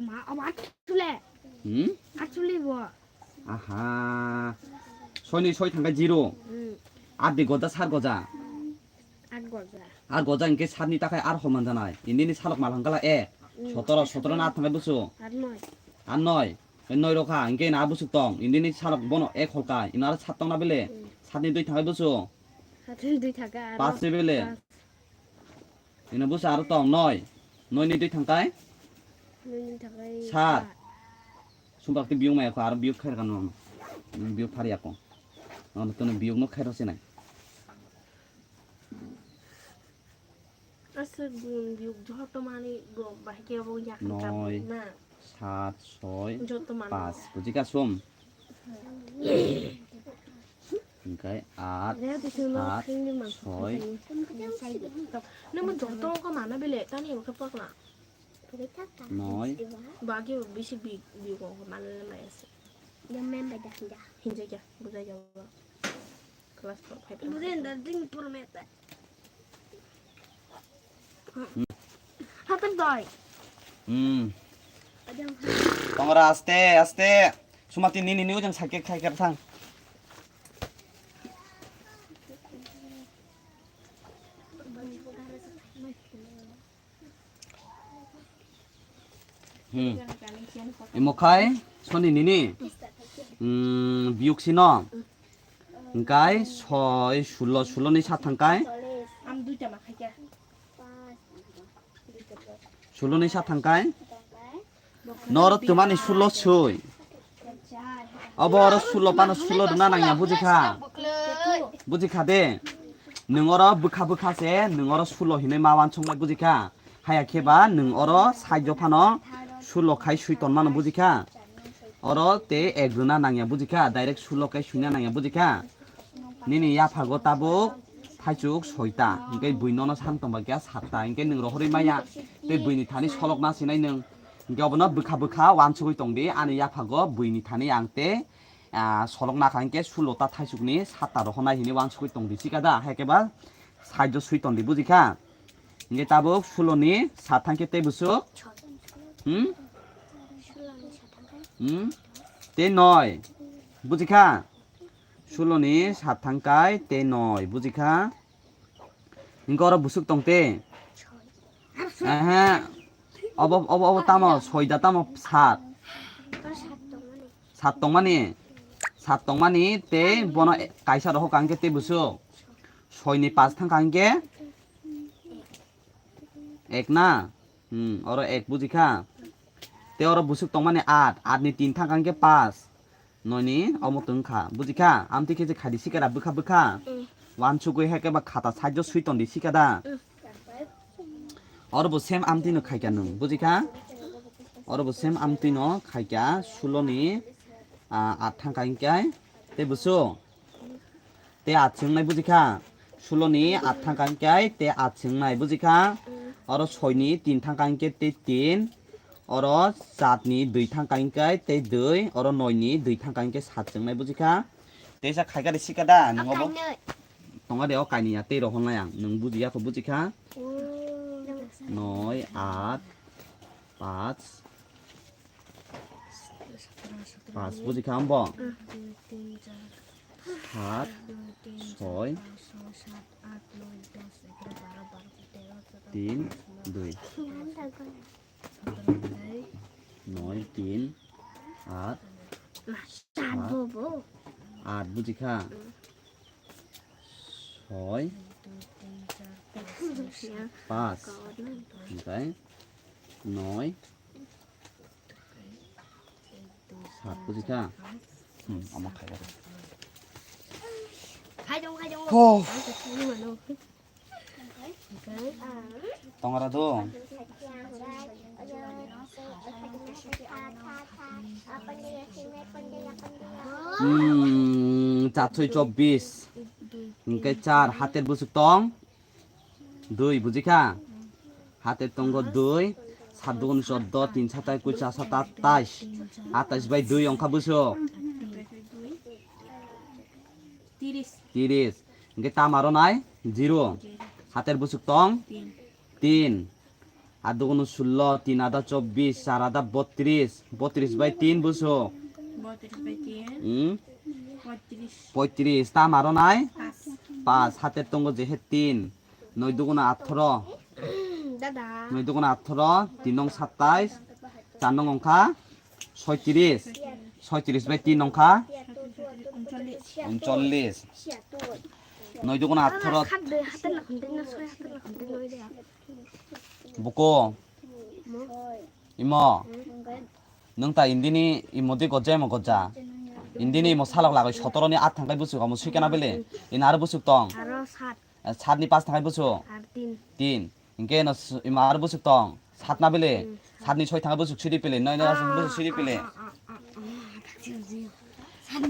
C: মা আবার চলে আসলে বো
A: 아하 소니 소이 당가 지로 아디 고자 살 고자
C: আর গজা
A: 아 고자 인게 산니 따카이 알 호만잖아 인디니 살옥 말한갈라 에 서터러 나 당가 부수
C: আর নয়
A: 안 너이 너이로 가 인게 나 부수 똥 인디니 살옥 번호 에 콜까 이나라 샀똥 나빌레 산니 두이 당가 부수
C: হাতে দুই থাকা আর
A: পাঁচ বেলে ইনা বুসু আর 똥 너이 너이니 두이 당가이
C: দুই থাকাই
A: সাত সুবাকতে বিয়োগ মাই আর বিয়োগ খাই কানো বিয়োগ ফারি আকো নন তনে বিয়োগ ন খাই রসে নাই
B: Asa gun biuk joto mani go bahke bo yak
A: নয়
B: na
A: 7 6
B: joto mani
A: 5 বুঝিকা সোম ইনকাই 8
C: রে তো শুনো
A: সাত,
C: কিন্তু মান
A: ছয়,
B: na man joto ko mana bele tani ko pak na
A: 9
B: bagi bisi biuk ko mana na ese
C: Yamen badak
B: hinja ya buza ya kelas 5
C: Bukan daging purmeta.
B: hatam doi
A: 덩어라 아스테 아스테 수마티 니니 니우정 살게 카이카르 상 이모카이 손이 니니 비옥시너 인가이 서이 술로니 사탕가이
B: am du jama khaja
A: 술로니 사탕가이 너로 뜨만이 술로 수이 어버로 술로 빠는 술로 누나랑야 부지카 부지카데 능어로 부카부카세 능어로 술로 히네 마완 총래 부지카 하야케바 능어로 사이조 파너 술로 카이 수이돈 마는 부지카 어로 때 에그나 낭야 부지카 다이렉트 술로 카이 수이나 낭야 부지카 니니 야파고 따북 타죽 소이다 이게 부인너너 산동바기야 샀다 이게 능으로 허리마야 때 부인이 타니 설옥 나시나이 능 이게 어버너 부카부카 완초의 동디 아니 야파고 부인이 타니 양때 설옥 나가니까 술로 따 타죽니 샀다로 허나 히니 완초의 동디 지가다 해게바 사이조 수이돈디 부지카 이게 따복 술로니 사탕께 때 부수 응? 응? 때 너이 부지카 술로니 사탕까이 때 너이 부지카 이거로 부숙 동때 아하 어버 따모 소이다 따모 사똥만이 때 번호 가이사로 혹 관계 때 부숙 소이니 파스탕 관계 액나 어로 액 부지카 때 어로 부숙 동만이 아니 틴탕 관계 파스 너니 어머 등카 부지카 암티케지 카디 시카다 부카 완추구이 해게바 카다 사조 수이던디 시카다 어르부 셈 암티노 카이갸능 부지카 어르부 셈 암티노 카이갸 술로니 아탕 카인갸이 때 부수 때 아층나이 부지카 술로니 아탕 카인갸이 때 아층나이 부지카 어르 소이니 틴탕 카인께 때 어러 사트니 두이탕 카인께 때 두이 어러 노이니 두이탕 카인께 사층나이 부지카 때사 카이가리 시카다 능어보 동아리 어까이니야 때로 혼나양 능 부지야 그 부지카 nói art pass 부지카 한번 핫 소이 tin দুই nói tin art art 부지카 소이 pass okay nói sát 부지카 엄마 가야 돼 호 동아라도 চারশো 24 ইনকে 4 হাতের বুসুক টং 2 বুঝিকা হাতের টঙ্গ 2 7 দুগুণ 14 3 7 21 4 7 28 28 by 2 অঙ্কা বুঝো 30 ইনকে তাম আরো নাই 0 হাতের বুসুক টং 3 আর দুগুণ 16 3 আদা 24 4 আদা 32 32 বাই 3 বুঝো 35 তাম আরো নাই 5 হাতের টঙ্গ যেহে 3 9 দুগুণ 18 9 দুগুণ 18 3 নং 27 4 নং অঙ্কা 36 36 বাই 3 অঙ্কা 39 9 দুগুণ 18 বুকো 이모 능다 인디니 이모디 거제 뭐 거자 인디니 뭐 살락 라고 서더러니 아탕가이 부수가 뭐 수익이나 빌리 이나르 부수똥 사드니 파스탕가이 부수 딘 인게 너 이마르 부수똥 사드나 빌리 사드니 소이탕가이 부수 추리 빌리 너희 나서 부수 추리 빌리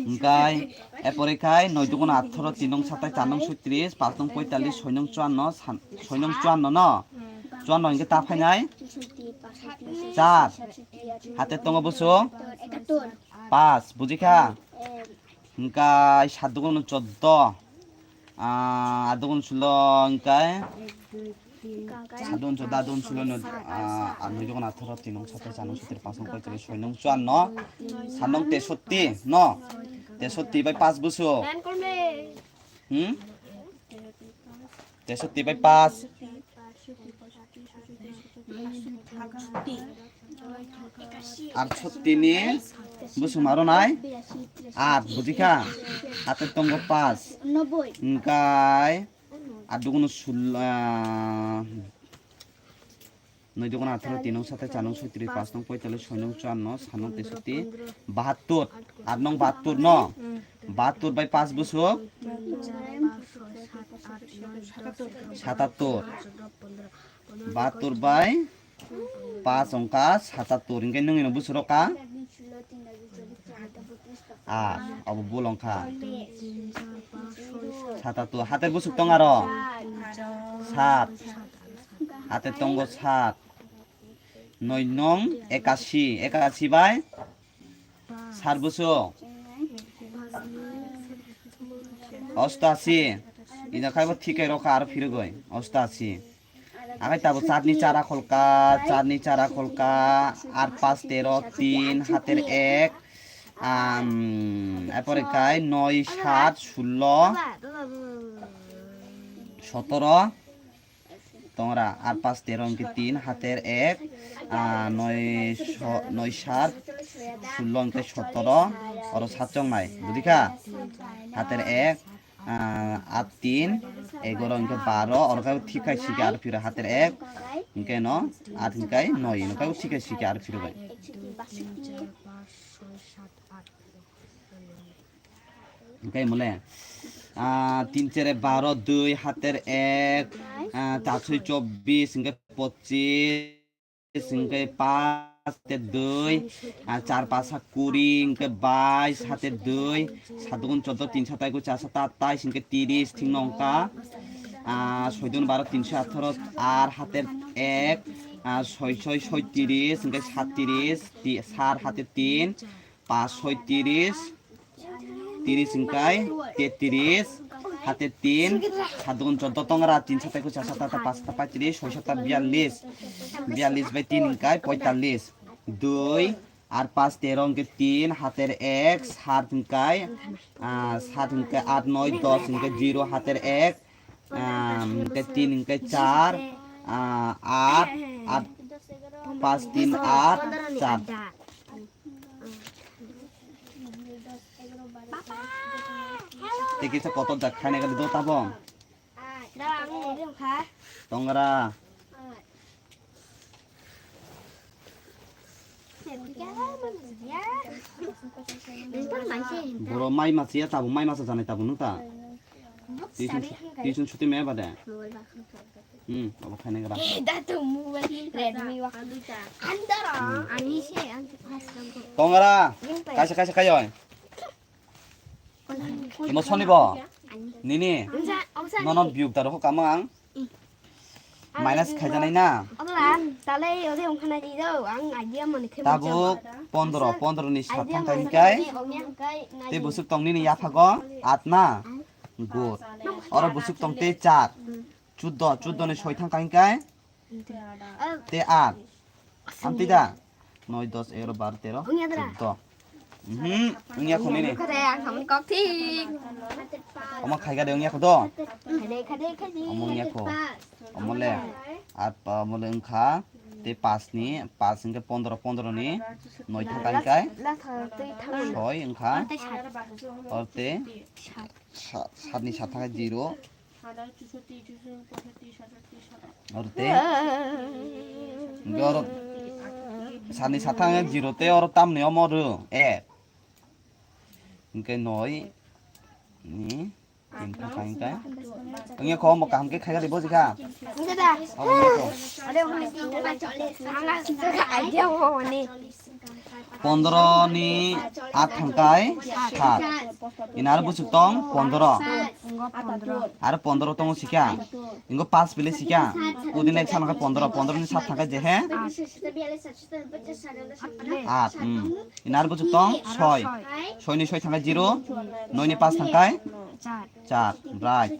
A: 인가이 에포리카이 너희 두고나 아토로 딘농 사타이 잔농 37 파스똥 45 소이농 54 소이농 54 너 চুয়ান্ন ইনকে তা ফাইনাই 4 হাতে টঙ্গ বুসু 5 বুঝিখা ইনকাই 7 দুগুণ 14 8 দুগুণ 16 ইনকাই 7 দুগুণ 14 8 দুগুণ 16 আর 9 দুগুণ 18 3 নং 27 4 নং 17 5 নং 45 6 নং 54 7 নং 63 ন 63 বাই 5 বুসু 63 বাই 5 আর 36 বুঝছো মারো নাই 8 বুঝিকা হাতের টঙ্গ 5 ইনকাই 8 দুগুণ 16 9 দুগুণ 18 3 নং 7 4 নং 37 5 নং 45 6 নং 54 7 নং 63 72 8 নং 72 ন 72 বাই 5 বুঝছো 77 72 বাই 5 অঙ্কা 77 ইনকে নং ইনো বুঝছো কা অব বুল অঙ্কা 77 হাতের বুঝুক টং আরো 7 হাতের টঙ্গ 7 9 নং 81 81 বাই 7 বুঝছো 88 ইনা খাইব ঠিকই রকা আর ফিরে গই 88 আগে তাবো 4 নি 4 খোলকা 4 নি 4 খোলকা 8 5 13 3 হাতের 1 এরপরে কাই 9 7 16 17 তোমরা 8 5 13 অঙ্কে 3 হাতের 1 9 7 16 অঙ্কে 17 আর 7 চং নাই বুঝিকা হাতের 1 8 3 11 অঙ্কে 12 আর কাউ ঠিকাই শিখে আর ফিরে হাতের 1 অঙ্কে 9 8 অঙ্কে 9 কাউ ঠিকাই শিখে আর ফিরে ভাই অঙ্কে মলে 3 4 12 2 হাতের 1 4 6 24 অঙ্কে 25 অঙ্কে 5 হাতের 2 4 5 7 20 অঙ্কে 22 হাতের 2 7 গুণ 14 3 7 4 7 28 অঙ্কে 30 ঠিক নঙ্কা 6 গুণ 12 318 আর হাতের 1 6 6 37 অঙ্কে 37 4 হাতের 3 5 6 30 30 অঙ্কায় 33 হাতে 3 7 গুণ 14 তোমরা 3 7 4 7 8 5 7 35 6 7 42 42 বাই 3 অঙ্কায় 45 2 আর 5 13 অঙ্কে 3 হাতের 1 7 অঙ্কায় 7 অঙ্কে 8 9 10 অঙ্কে 0 হাতের 1 অঙ্কে 3 অঙ্কে 4 8 8 5 3 8 4 দেখেছে কত দেখায় না গেলে দো তাবো তোমরা বড় মাই মাছিয়া তাবো মাই মাছ জানে তাবো নুতা টিউশন ছুটি মে বাদে বাবা খাই না গেলা তোমরা কাইসা কাইসা খাই হয় 뭐 손이봐 니니 너는 비웃 다로 까망 마이너스 খাইজানাইনা তাবো 15 15 নি 7 থাকাইকাই তে বুসুক তংনি নি याफागो 8 না গুড আর বুসুক তংতে 4 14 14 নি 6 থাকাইকাই তে 8 আমতিদা 9 10 11 12 13 14 응이야 고민이.
C: 그래, 가면 꺾기.
A: 엄마 가이가 내용이야 고도. 어머니야 고. 어머래. 아빠 어머래 응가. তে 5 নি 5 ইনকে 15 15 নি 9 থাকাইকাই 6 응가. অরতে 7 নি 7 থাকাই 0 অরতে গর 7 নি 7 থাকাই 0 তে or তামনে Amar 1 cái nồi ní tìm cái canh cái nghe có một cảm cái khay cái bố gì cả পনেরো নি 8 থাকাই 7 ইনার বুঝুতং 15 আর 15 তং শিখা ইঙ্গো 5 বিলে শিখা ওদিন এক সামনে 15 15 নি 7 থাকাই যে হ্যাঁ 8 ইনার বুঝুতং 6 6 নি 6 থাকাই 0 9 নি 5 থাকাই 4 রাইট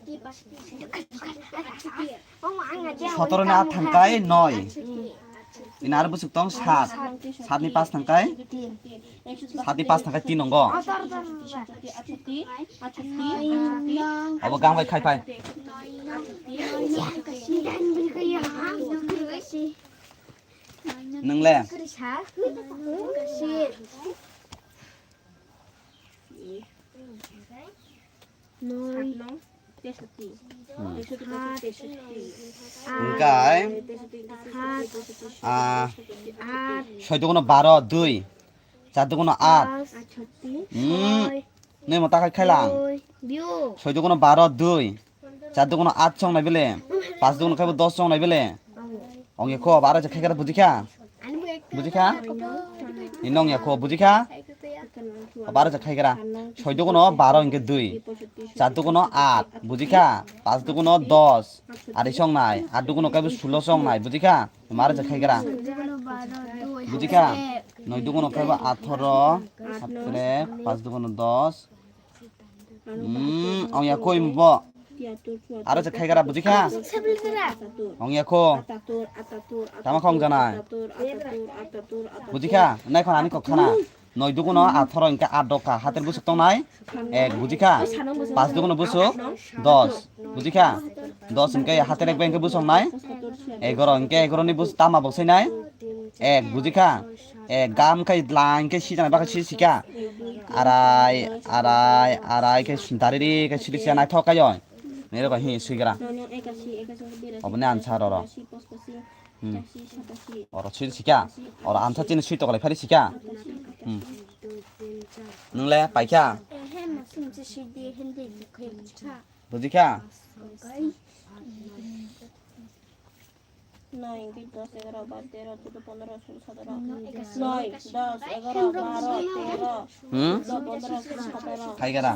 A: 17 নি 8 থাকাই 9 이나르 부숙동 4 4니 5 থাকাই 4니 5 থাকাই 3 নঙ্গ অব গাংবাই খাইপাই नोंले Cái 6 দুগুণ 12 2 4 দুগুণ 8 নে মতা খাইলাম 6 দুগুণ 12 2 4 দুগুণ 8 চং নাই বেলে 5 দুগুণ খাইব 10 চং নাই বেলে অঙ্গে খো 12 যে খাইরা বুঝিখা ইনং খো বুঝিখা 12 যে খাইরা 6 দুগুণ 12 ইনকে 2 4 দুগুণ 8 বুঝিখা 5 দুগুণ 10 আর চং নাই 8 দুগুণ খাইব 16 চং নাই বুঝিখা 12 যে খাইরা বুঝিখা 9 দুগুণ খাইব 18 তারপরে 5 দুগুণ 10 অঙ্গে কইব Aro je khai gara bujika. Ongya ko. Tama khong jana. Bujika nai khon ani kok khana. Noi duguno 18 inka 8 doka hater busuk tong nai. Ek bujika. 5 duguno busuk 10. Bujika. 10 inka hater ek bengke busuk nai. 11 inka 11 ni bus tama bosai nai. Ek bujika. Ek gam kai lang ke si jana ba ke si sika. Arai ke dariri ke sidik sia nai thok kayo. Nero ka hi sigara. Obne answer oro. Oro sil sika. Oro answer chin sui to kale phari sika. Nungle paikya. Bujika.
B: 9, 10, 11, 12, 13, 14, 15, 16, 17, 9, 10, 11, 12, 13, 14, 15,
A: Khai gara.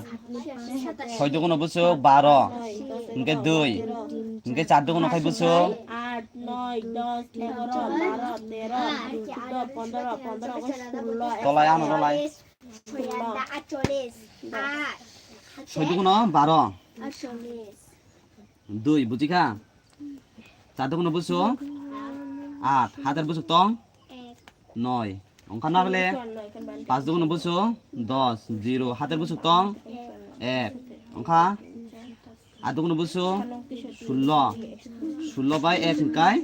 A: 6 duguno busuk 12. Inke 2. Inke 4 duguno khai busuk
B: 8, 9, 10, 11, 12, 13, 14, 15,
A: tolai ano tolai. 6 duguno 12. 2 bujika. 4 duguno busuk 8. Hater busuk tong 9. Ongka na bele. 5 duguno busuk 10. 0. Hater busuk tong 1. Ongka 8 duguno busuk 16. 16 by 1 ingkai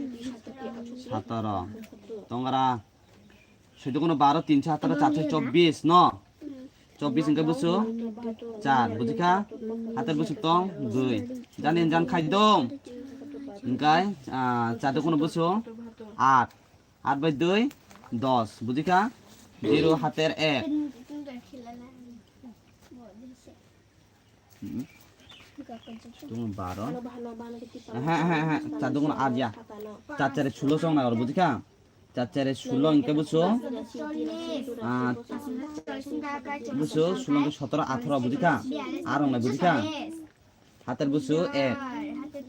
A: 17. Tongara 6 duguno 12 3 17 4 24 no. 24 ingkai busuk 4. Bujika. Hater busuk tong 2. Janin jan khai dong. Ingkai 4 duguno busuk 8. 8 by 2 10. Bujika. 0 hater 1. Duguno 12. হ্যাঁ 4 দুগুণ 8 যা 4 4 16 song না আর বুঝিকা 4 4 16 ইনকে বুঝছো বুঝছো 16 17 18 বুঝিকা আর না বুঝিকা হাতের বুঝছো 1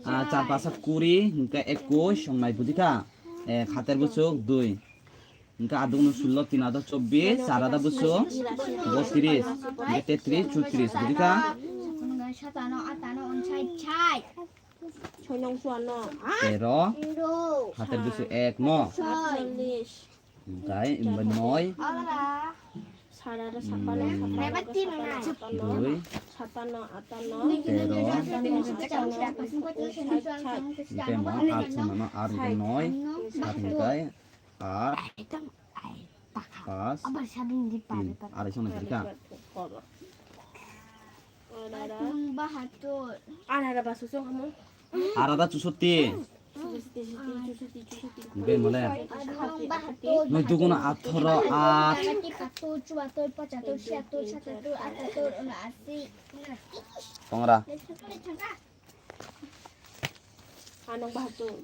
A: 4 5 20 ইনকে 21 song নাই বুঝিকা 1 হাতের বুঝছো 2 ইনকে 8 দুগুণ 16 3 আদা 24 4 আদা বুঝছো 32 ইনকে 33 34 বুঝিকা 13 hater busu 1 no cái mình nói 2 cái mà art sama nó art cái nói art cái art pas ada sana cerita arada cusuti বে মলে নই দুগুণ 18 8 পংরা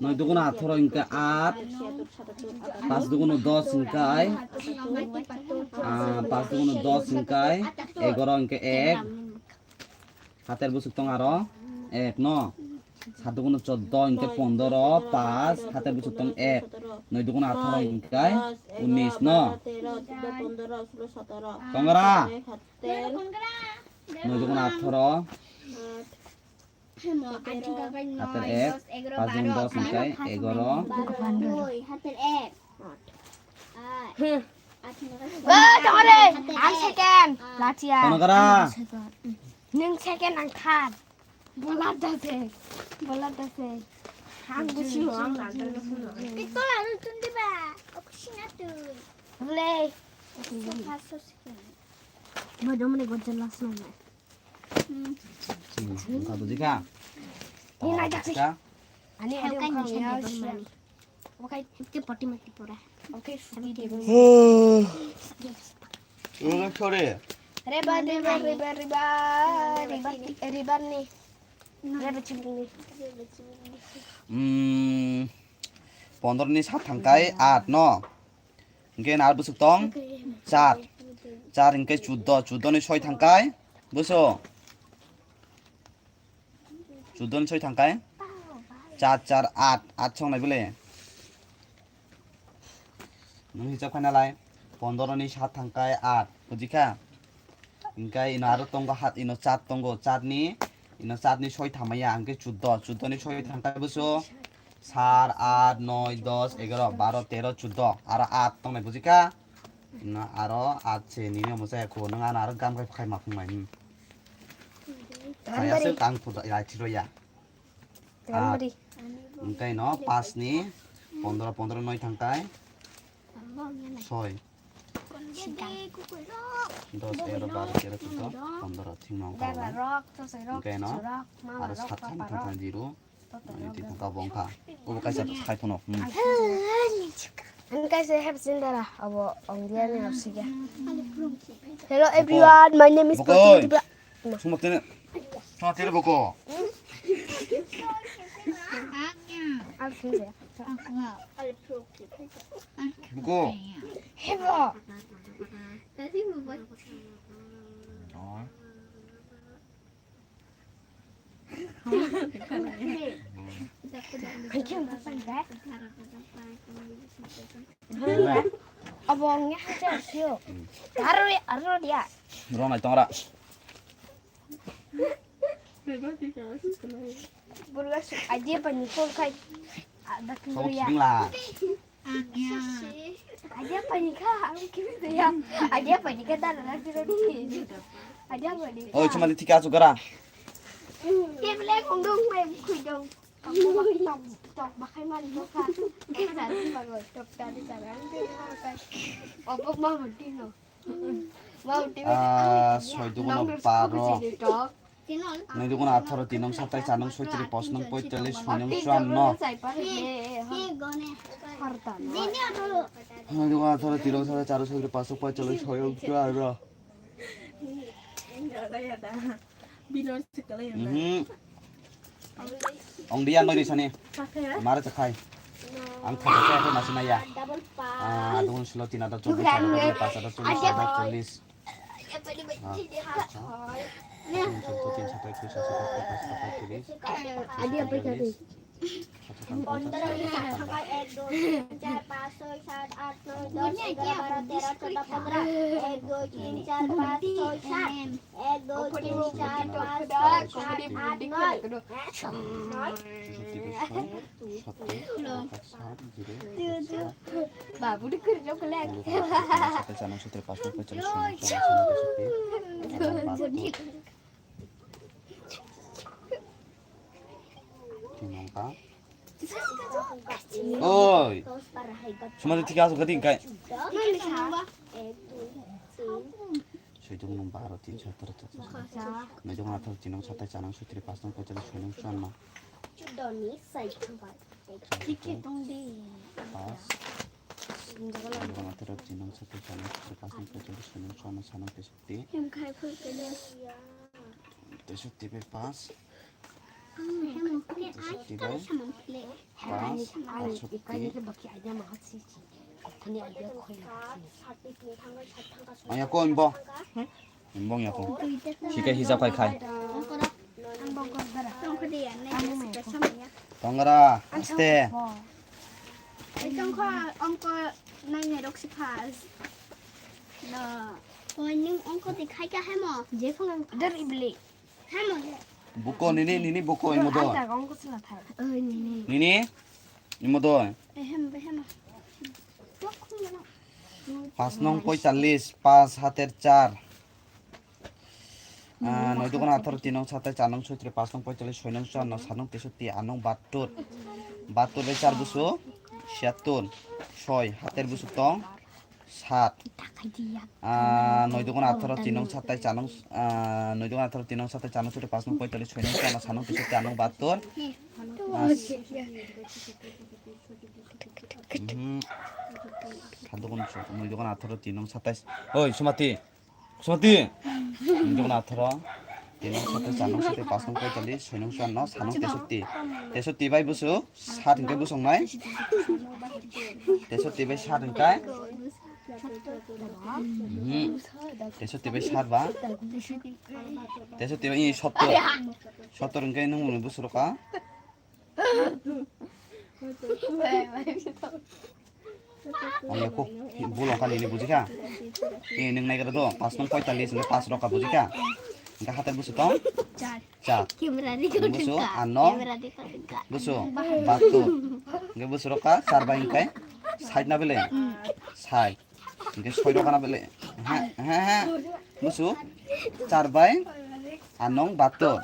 A: নই দুগুণ 18 ইনকা 8 5 দুগুণ 10 ইনকাই 5 দুগুণ 10 ইনকাই 11 ইনকা 1 হাতের বুসুক তং আরো 1 ন 7 দুগুণ 14 ইনকা 15 5 হাতের বুসুক তং 1 9 দুগুণ 18 ইনকাই 19 ন তংরা 9 দুগুণ 18 হাতের 1 5 দুগুণ 10 ইনকাই 11
C: হাতের 1
D: 저거를 안 세겐 라티야.
A: তংরা
D: 능 세겐 안 칸. 몰랐다세.
B: 한국 신호랑 난다는 소리.
C: 이걸 안 웃던데 봐. 혹시나 또
D: 원래
C: 봤었을게.
D: 뭐 너무 이거 잘랐어.
A: 가 부지가
D: 이 나자식.
A: 자
D: 아니
C: Theo
D: 애들
C: cái
D: không
C: nhìn
D: nhớ.
C: xem được
D: 오케이 tiếp 버티 맞기 보라. 오케이 수비 되고.
A: 오늘 소리
D: 리바 리바니. 리바 친구니.
A: 15 ni 7 thangkai 8 no ingke na busuk tong 4 4 ingke 14 ni 6 thangkai buso 14 ni 6 thangkai 4 4 8 8 song nai bole nang hijab khana lai 15 ni 7 thangkai 8 bujika ingkai ino aro tongo hat ino 4 tongo 4 ni 이는 사드니 소이 담아야 안게 주더니 소이 담가 보소 4 8 9 10 11 12 13 14 알아 아 동네 보지까 나 알아 아체 니네 뭐세 고능 안 알아 감가 파이 막만 saya sekang putra ya ciroya
D: Gambar.
A: Engkai no pas ni 15 noi thangkai soy 10 11 12 13 14 thing nong
D: Đây
A: ka
D: là rock, tôi sẽ rock,
A: Engkai no
D: rock, mau là
A: ada
D: rock,
A: 4
D: papa
A: thang
D: rock.
A: thang jiru ni ti thangka bongka ubu kai sa khai phono
D: Anh guys, I have seen that. Ông đi ăn học sinh. Hello everyone, my name is
A: Bokoy.
D: Patrick.
A: sumak tene sumak tene boko
D: Anh xin gì?
A: boko
D: Hevo. Anh chưa có phải đấy. Abang nya aja sih. Aru dia.
A: ro nai tongra
D: Burgas aja panikol kai. Ada
A: so
D: kuya.
A: king la
D: Aja panika, aku kira ya. Aja panika dah lagi tadi. Aja panika.
A: oi cuma di tika gara
D: Em lên con đường mày khủy đường. Chọc bạc hay man nó pha. Cái sản mọi người chọc ta đi trả bán đi hai cái. Bốc mau một tin rồi. Mau tin.
A: soidugono paro naidugono 18 tinong satai chanong soitri posnong poitali sonong suanno naidugono 18 tinong satai charo soitri pasok poitali sonong suanno
B: Binon sekali ya.
A: ong dia noi di sani mara chakai ang khata cha masih naya adun silo tinada 24 ada pas ada 40
D: Ada apa tadi?
C: 15 1 2 3 4 5 6 7 8 9 10 11 12 13 14 15 1 2 3 4 5 6 7 1 2 3 4 5 6 7 8 9
D: Babu dikerja kelek.
A: chanong soitri pasnong poitali sonong ka oi cuma di tika gadi kai soidugono paro tin satar naidugono 18 tinong satai chanong soitri pasnong poitali sonong suanno
C: Doni sai kembali.
D: Dikit dong di.
A: pas naidugono 18 tinong satai chanong soitri pasnong poitali sonong suanno sanong tesuti
C: Em khai phơi cái này.
A: tesuti be pas
C: Em một cái ai cái sao mà lệ.
A: pas
D: Ikan itu bagi aja mahat sih. Ini aja koi lah.
A: aya ko imbo imbong ya ko hika hijab khai
D: Ang bongkar darah.
C: Trong cái điện này sẽ sao nhá.
A: tongra aste
C: Trong khoa ông có nay ngày đọc sĩ pass. Là ôi nhưng ông có thể khai cái hai mỏ.
D: Dia pun dari beli.
C: Hai mỏ.
A: buko nini buko imodo
D: Ada kong ko sila tayo. Ini.
A: nini imodo
C: Em mỏ.
A: pasnong poitalis pas hater 4 naidugono 18 tinong satai chanong soitri pasnong poitalis sonong suanno sanong tesuti anong batur be 4 busu 76 6 hater busu tong 7
D: Takay dia.
A: naidugono 18 tinong satai chanong naidugono 18 tinong satai chanong soitri pasnong poitalis sonong suanno sanong tesuti anong batur 가도건 줘. 이거는 아토로 디농 사타이. 어이 수마티. 이거는 아토로 디농 사타이 자농 사타이 바송 거이달리 소농 수안너 사농 대소띠 바이 부수 사등게 부송나이. 대소띠 바이 사등가. 대소띠 바이 사바. 대소띠 바이 셔터는 게 있는 거는 부수로가. ya kok bulong kali ini bujika ini neng naik itu pas nong poitalis neng pas roka bujika Enggak hater busu tong. Cat.
D: Kamera di kau
A: Busu
D: dekat.
A: ano.
D: Kamera di kau dekat.
A: Busu batur. Enggak busu roka sarba ingkai. Side na bele. Side. Enggak soy roka na bele. Busu sarbai anong batur.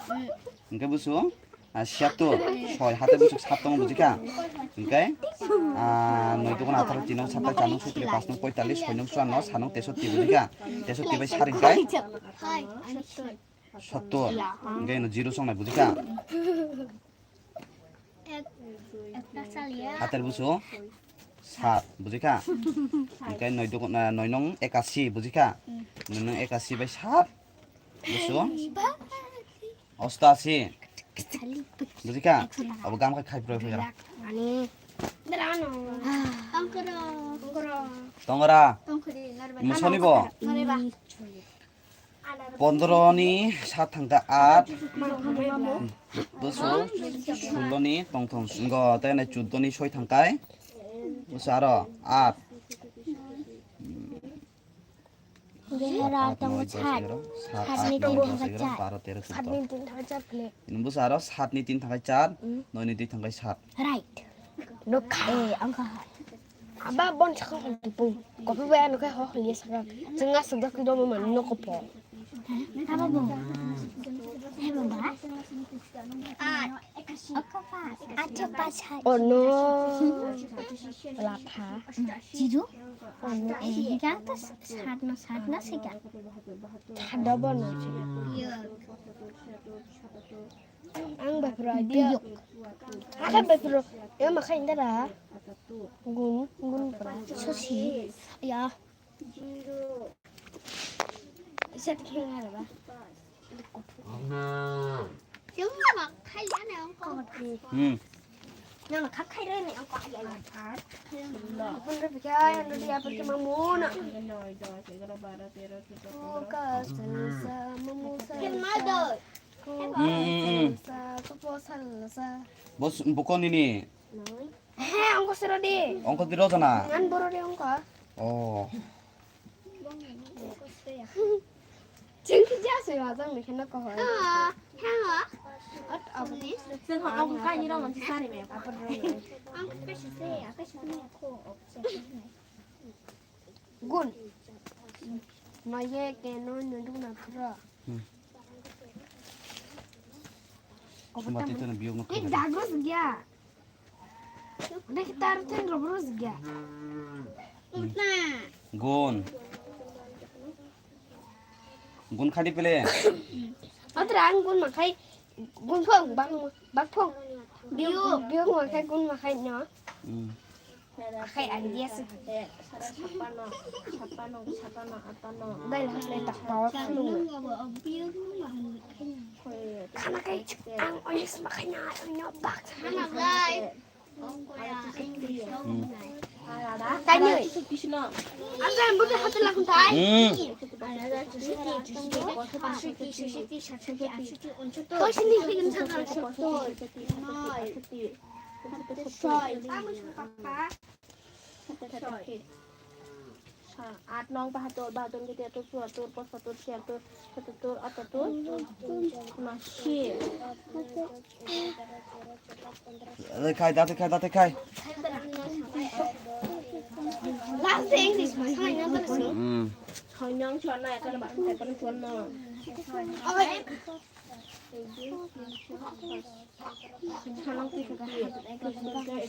A: Enggak busu siatur. Soy hater busu satong bujika. Engkai noi dukun 18 tinong satak janung sutri 5 nong 45 6 nong 54 sanong 63 bujika. 63 bai sar ingkai.
D: Hai.
A: 70 engkai no 0 song na bujika.
D: Asal ya.
A: Hater busu 7 bujika. Engkai noi dukun 9 nong 81 bujika. 9 nong 81 bai 7 busu 88 bujika. Abo gam ka khai pro phira.
D: Ani. Derano. Tongkro.
A: Tongora
D: Tongkri.
A: musonibo.
D: Nariba.
A: 15 ni 7 thangka 8 busu 16 ni tongthong singgo tene 14 ni 6 thangkai busu aro 8
D: Gera tong chat.
A: 7 ni 3 busu aro 7 ni 3 thangkai 4 9 ni 2 thangkai 7
D: Right. Nó khai ông khai.
B: Aba bon chakang pung. Ko pe ba no kai ho khli sa. Senga sudah kido mo man no ko po.
D: Apa bang? Bang ba? Acha pasal.
B: Oh no. La pha.
D: Jiru? Kan tas satna sika.
B: Ada bon. Ang ba pro dia. Ada ba pro. Ya makai ndara. Gun pro.
D: Sushi. Ya.
B: Set king ada ba.
D: Chúng mà khai giá này ông còn nhưng mà khắc khai đây này ông có vậy là phá.
B: Pun re percaya ando dia pergi mamuna. Ka sensa mamusa.
C: Kim mother.
B: Sa proposal sa.
A: bos bukon ini
B: He angko sira di.
A: ongko dirojana
B: Ngan boro di angko.
A: oh
B: Chính cái giá sửa mà dân mình khen nó có hỏi.
C: Hang hả?
B: Ất ẩm.
C: ซึ่งของเอาคุณก้านี่เรามันซ่าได้ไหม
B: Apa dulu?
C: Ang kasi ko
B: Gun. Mà ye cái nó nhớ đúng là thừa.
A: cuma itu na biog
B: Ini dagros gya. Udah kita harusnya robros gya.
C: na.
A: gun khadi pele
B: Ở terang gun mà khai gun phong bác phong. Biu mà khai gun mà khai nhỏ. Khai ăn yes. Đây là đây tập to luôn. Karena kayak ang oyes makanya nhỏ bạc.
C: Anak lai.
B: Cái nhỉ? Anh em bữa nay tôi làm thái. Tôi xin đi cái thằng nào sụp tôi.
C: At nong pahatur baton kita tu suatur posatur siatur satutur atatur masih
A: khai date khai
B: Last thing is my sign on the
C: hồi nhong chọn này các bạn phải con chuồn mà Hanong ti kaki,
A: khai date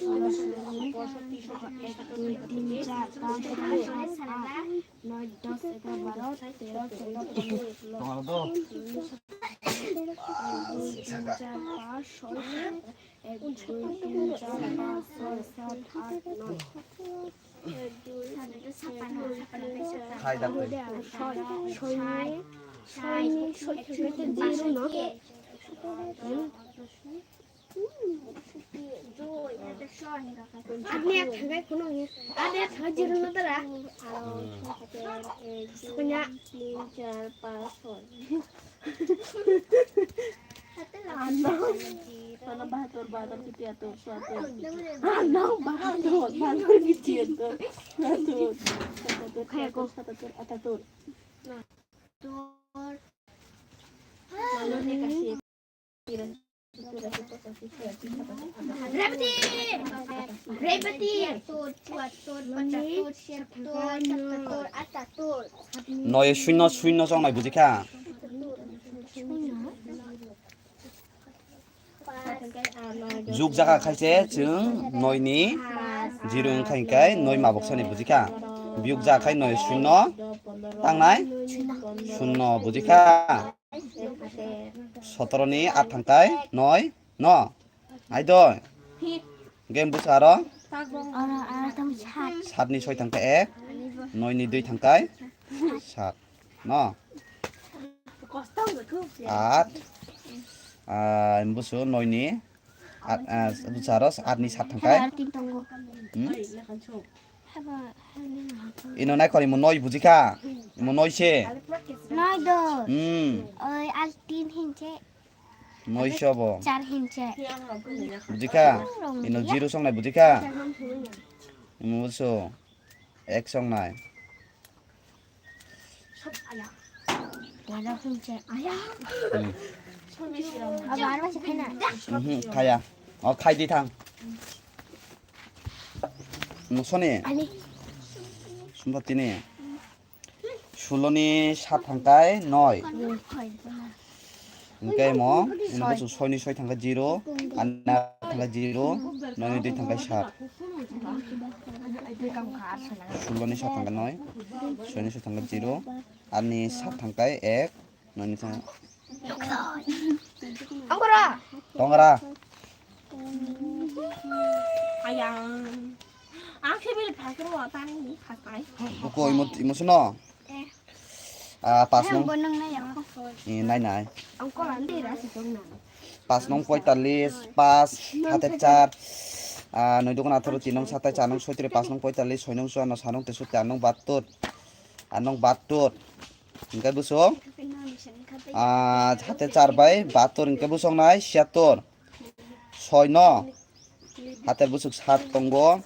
B: Adnya thangkai kuno ya. Adnya thangkai jiru na tara. Punya
C: 4 pason. Ano bahatur kita atur suatu. Ano bahatur kita atur. Satu kayak atatur.
B: Repeti. Repeti.
C: Tut, cuat, tut, pacak, tut, siap, tut, satu, tut, atas, tut.
A: 너의 슈너 정말 부지카 죽자가 칼세 증 너희니 지룬 카니까 너희 마복선이 부지카 미육자 카이 너의 슈너 땅나이 슈너 부지카 서터로니 아탕까이 너희 너 아이돌 게임 부스 알아? 삿니 소이 탕까 에 너희니 두이 탕까이 삿 너 무슨 너희니 부스 알아? 삿니 삿 탕까이 이노 나이 거리 뭐 너희 부지카 뭐 너희시
C: Nói đồ,
A: 음
C: ơi, ăn tin hình chế,
A: 너희 셔보
C: chặt hình chế.
A: 부지카 이노 지루 성나이 부지카 무슨 액 성나이
C: Để đâu hình chế.
A: 음
C: Ở bán bao nhiêu cái này?
A: 가야 카이디탕 손이
B: 아니.
A: 숨바티니 슐로니 샷탕까이 너이 그러니까 뭐 이거 무슨 소니 소이 탕가 지로 안나 탕가 지로 너희 두 탕가 샷 슐로니 샷 탕가 너이 소니 소이 탕가 지로 아니 샷 탕까이 액 너희 탕
B: 엉거라.
A: 동아라
D: 아케빌 밖으로 왔다니 가까이.
A: 먹고 이모 순어 pasnong
C: Bữa nâng này không?
A: nai nai
B: 엉거라 안 돼라 지금 나.
A: pasnong poitalis pas hatecar noi dukon atharo tinong satai chanong soitire pasnong poitalis soinong suano sanong tesut anong batut ingkai busong hatecar bai batur ingkai busong nai 76 soino hater busuk sat tonggo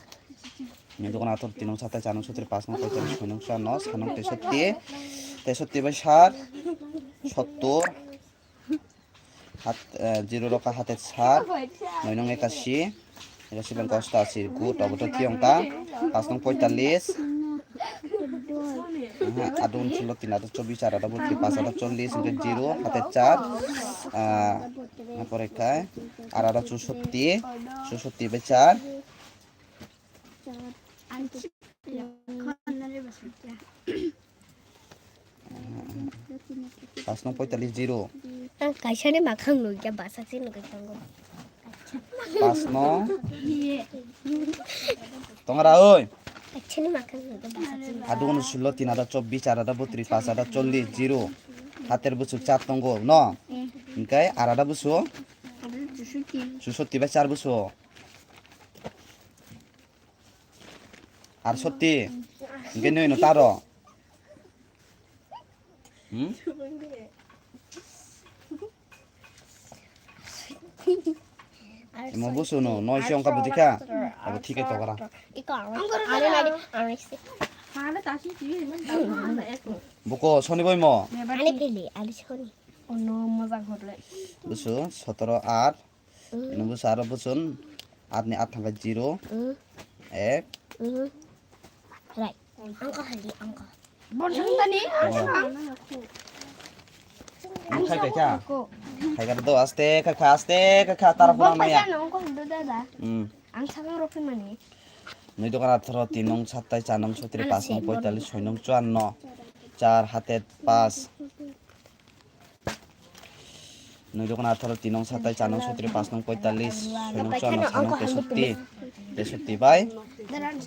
A: noi dukon atharo tinong satai chanong soitire pasnong poitalis soinong suano sanong তেষট্টি by 70 হাত zero রকা হাতের 7 9 নং 81 81 by 88 গুট অবটো তিয়ংকা 5 নং 45 আদুন ছিল 324 4 আদা 540 ইনকে zero হাতের 4 পরীক্ষায় আর আদা 64 64 by 4 5 nong 45 zero
B: cái xe này mà không nổi cho bà sao xin được cái tông không?
A: 5 nong tongara oi
B: cái xe này mà không nổi cho bà sao xin được?
A: adun 16 3 ada 24 4 ada 32 5 ada 40 zero hater busuk 4 tonggo no ingkai ar ada busuk 64 ba 4 busuk ar 70 ingkai noi no taro 뭐 무슨 너희 시험 가보니까 아버 티켓 떠가라
B: 이거 아니
D: 하나 다시 뒤에는 나는 애고.
A: 먹고 손이 보이 뭐
B: 아니 벨리 아니 소리
D: 오늘 뭐가 걸래?
A: 무슨 17 8 이놈 무슨 알아 무슨 아니 아탕가 지로 액
B: lại 엉거 할리 엉거
D: 뭔 상관이?
A: খাইকা খাইকা তো আস্তে খাখা তার পুরা মাইয়া
B: 엉거 흔들다다 앙상으로 피만이
A: নই দোকান 18 3 নং 27 4 নং 37 5 নং 45 6 নং 54 4 হাতে 5 নই দোকান 18 3 নং 27 4 নং 37 5 নং 45 6 নং 54 6 নং 63 63 বাই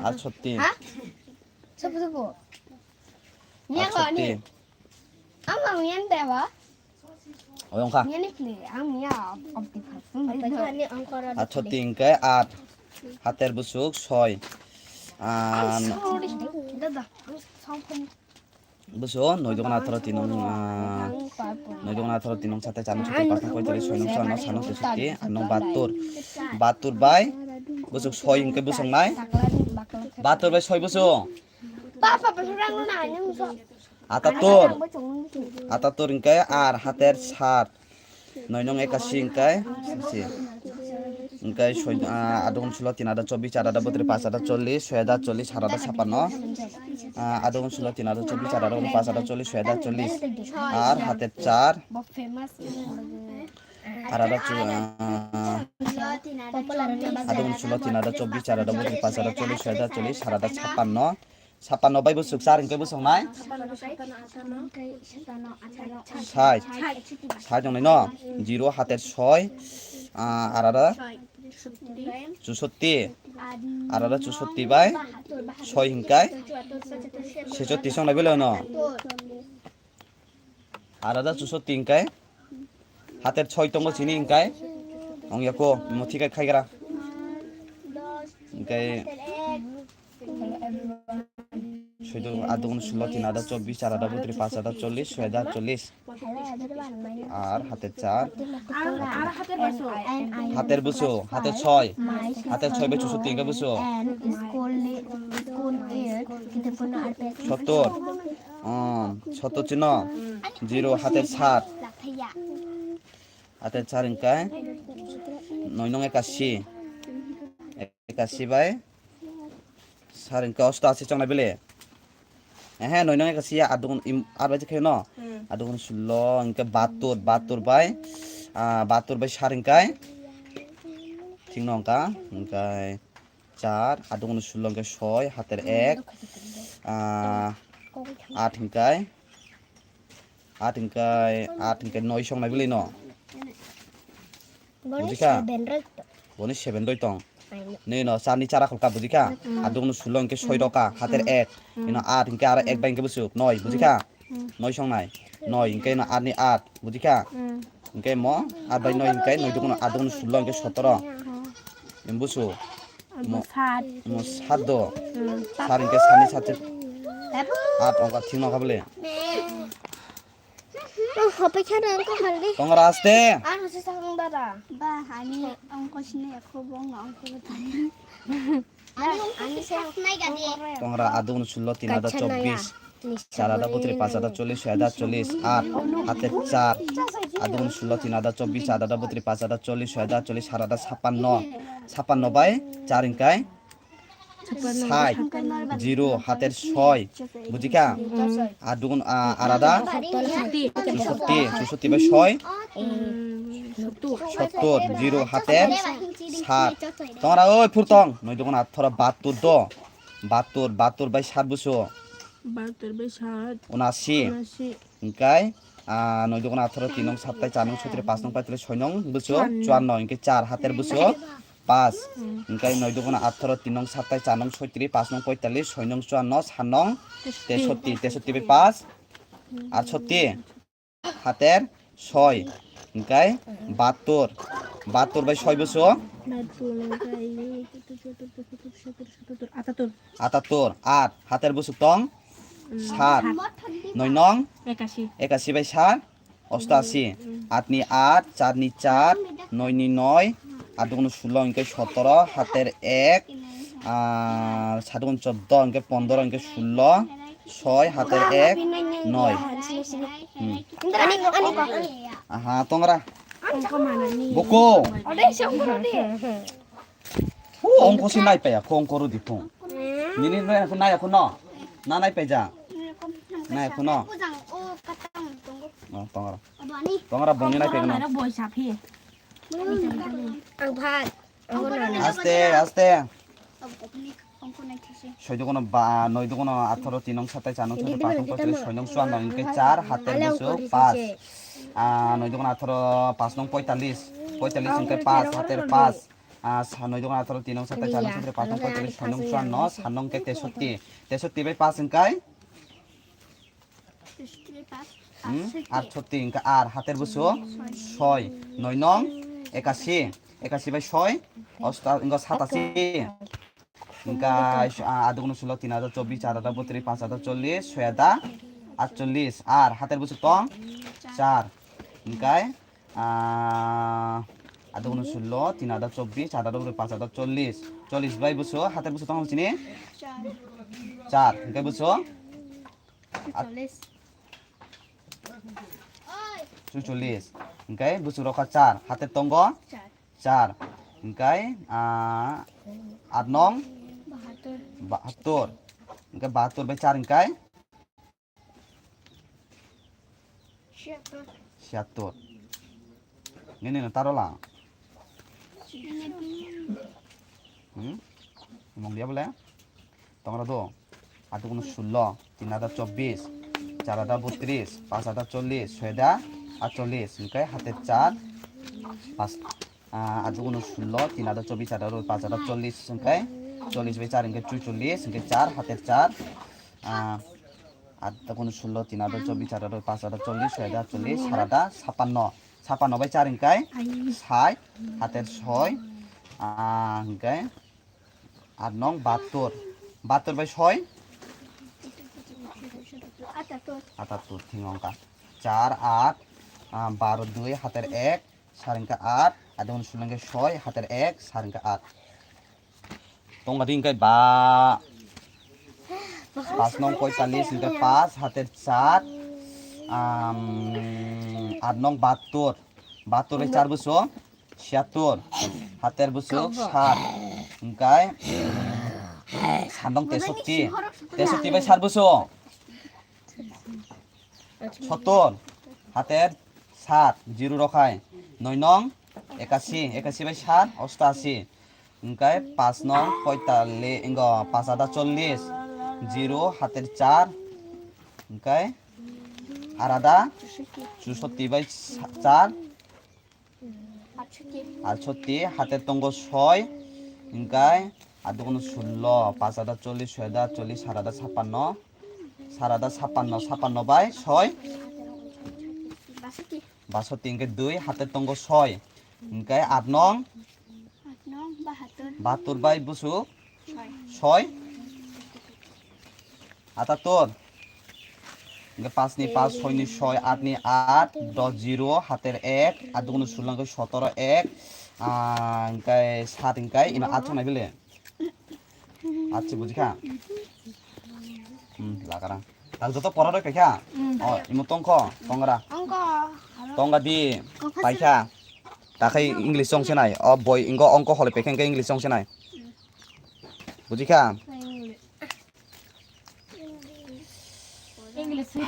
A: আর 36
B: 서부 미야가 아니 아마 미안데 봐
A: 어영카
B: 미안해 플레 아미야 업디 봤음 아니 엉거라
A: আর 36 কে 8 হাতের বুসুক 6
B: 소리 다다 상품
A: বুসুক নই দোকান 18 3 নং নই দোকান 18 3 নং 7 4 নং 5 নং 45 6 নং 6 নং 7 নং 63 8 নং 72 বাই বুসুক 6 ইনকে বুসুক নাই 72 বাই 6 বুসুক
B: 빠빠 소랑은 아니면서
A: আটাত্তর ইনকে আর হাতের 7 9 নং 81 ইনকে Engkai adung sulo 324 432 540 640 756 adung sulo 324 432 540 640 আর হাতের 4
B: ফেমাস
A: আর adung sulo 324 432 540 640 756 56 by busuk sar engkai busuk nai 60 60 jong nai no 0 হাতের 6 আর 64 আর 64 বাই 6 হিংকাই 66 song nai belo no আর 64 হিংকাই হাতের 6 tong sini হিংকাই ong yako mo thikai khaigara হিংকাই Sudah adung sulo 324 432 540 640 আর হাতের 4 হাতের বুসো হাতের 6 হাতের 6 বাই 64 কে বুসো 70 70 চিহ্ন 0 হাতের 7 হাতের 4 ইংকাই 9 নং 81 81 বাই 4 ইংকা 88 চংনা বেলে হ্যাঁ 9 নং 81 adung আর বাজে খায় ন adung sulo ইংকা 72 বাই 72 বাই 4 ইংকাই ঠিক ন অঙ্কা ইংকাই 4 adung sulo ইংকা 6 হাতের 1 8 ইংকাই 8 ইংকাই 9 song na beli no bujika boni 7 doi tong nei no sani cara kolka bujika adung sulong ke 6 doka hater 1 ino 8 ingke ara 1 bang ke busuk 9 bujika 9 song nai 9 ingke no 8 ni 8 bujika ingke mo 8 bai 9 ingke 9 dukun adung sulong ke 17 imbusu mo 7 do sar ingke sani sate 8 ongka thing no kabele
B: হবে খেলা অঙ্ক haldi
A: tongra aste
B: আর হচ্ছে সাংবারা
C: বা আমি অঙ্ক শুনে খুব অঙ্ক জানি আমি সে নাই গাদি
A: tongra adung sulo 324 432 540 640 8 hater 4 adung sulo 324 432 540 640 756 56 by 4 ইংকাই 60 0 হাতের 6 বুঝিকা adung arada 64 বাই 6 70 0 হাতের 7 তোমরা ওই ফুরতং নই দোকান আথরা 72 দ 72 বাই 7 বুঝো
D: 72 বাই 7
A: 79 ইংকাই নই দোকান আথরা 3 নং 7 তাই 4 নং 17 5 নং 45 6 নং বুঝো 54 ইংকে 4 হাতের বুঝো 5 ইংকাই নই দোকান আথরা 3 নং 7 তাই 4 নং 36 5 নং 45 6 নং 54 7 নং 63 বাই 5 আর 36 হাতের 6 ইংকাই 72 বাই 6 বুঝো 78 8 হাতের বুঝো টং 7 9 নং 81 বাই 7 88 8 নি 8 4 নি 4 9 নি 9 adung sulo ingke 17 hater 1 sadung 14 ingke 15 ingke 16 6 hater 1 9 aha tongra boko
B: অরে সম্পূর্ণ দিয়ে
A: ongko si nai pe ya kong koru di pung nini no aku nai aku no na nai pe ja nai aku no
C: কুজাং ও কাটাং তঙ্গ
A: tongra
C: আবানি
A: tongra boni nai pe no
D: বই সাফি
B: আং ভাত
A: aste aste
C: অঙ্ক অঙ্ক নাই থিসে
A: 6 দুগুণ 9 দুগুণ 18 3 নং 27 4 নং 5 নং 45 6 নং 54 ইনকে 4 হাতের বুঝো 5 9 দুগুণ 18 5 নং 45 45 ইনকে 5 হাতের 5 9 দুগুণ 18 3 নং 27 4 নং 17 5 নং 45 6 নং 54 7 নং কে 63 63 বাই 5 ইনকাই 68 ইনকা আর হাতের বুঝো 6 9 নং 81 81 বাই 6 ইনকা 87 ইনকা adung sulo 3024 4032 540 648 আর হাতের বুঝো টং 4 ইনকাই adung sulo 3024 4032 540 40 বাই বুঝো হাতের বুঝো টং চিনি 4 ইনকাই বুঝো 40 ইনকাই বুঝো রকা 4 হাতের টঙ্গ 4 Engkai 8 nong 72. Engkai 72 by 4 engkai 76. Ini na taruh lah. Ngomong dia boleh? Tengok tu. Ada guna 16, 3 ada 24, 4 ada 32, 5 ada 40, 6 ada 48. Engkai hati 4. Pas ada guna 16, 3 ada 24, 4 ada 5 ada 40. Engkai 40 by 4 engkai 44, engkai 4 hati 4. Ada guna 16, 3 ada 24, 4 ada 5 ada 40, 6 ada 40, 4 ada 56. 56 by 4 engkai 60, hati 6. Engkai 8 nong 72. 72 by 6 78 tinggal ka 4 8 12 2 hater 1 saring ka 8 ada un sulang ke 6 hater 1 saring ka 8 tong ring kai ba pas nong 45 hingga 5 hater 4 8 nong 72 72 by 4 busuk 76 hater busuk 7 hingga sandong 63 63 by 4 busuk 70 হাতের 7 zero রখায় 9 নং 81 81 by 7 88 Inkai 5 নং 45 ইঙ্গ 5 আদা 40 zero হাতের 4 Inkai আর আদা 64 by 4 68 হাতের তঙ্গ 6 Inkai আদা কোন 16 5 আদা 40 6 আদা 40 7 আদা 56 সারাদা 56 56 বাই 6 62 ইনকে 2 হাতের তঙ্গ 6 ইনকে 8 নং 72 বাই বুসু 6 78 ইনকে 5 নি 5 6 নি 6 8 নি 8 10 0 হাতের 1 আর দুগুণ 16 17 1 ইনকে 7 ইনকে ইনা 8 নাই বলে আচ্ছা বুঝিকা lakarang. Lalu tuh pora deh kaya. Oh, imu tongko, tongra. Tongga di paika. Takai English song senai. Oh boy, ingko ongko hole peken ke English song senai. Bujika.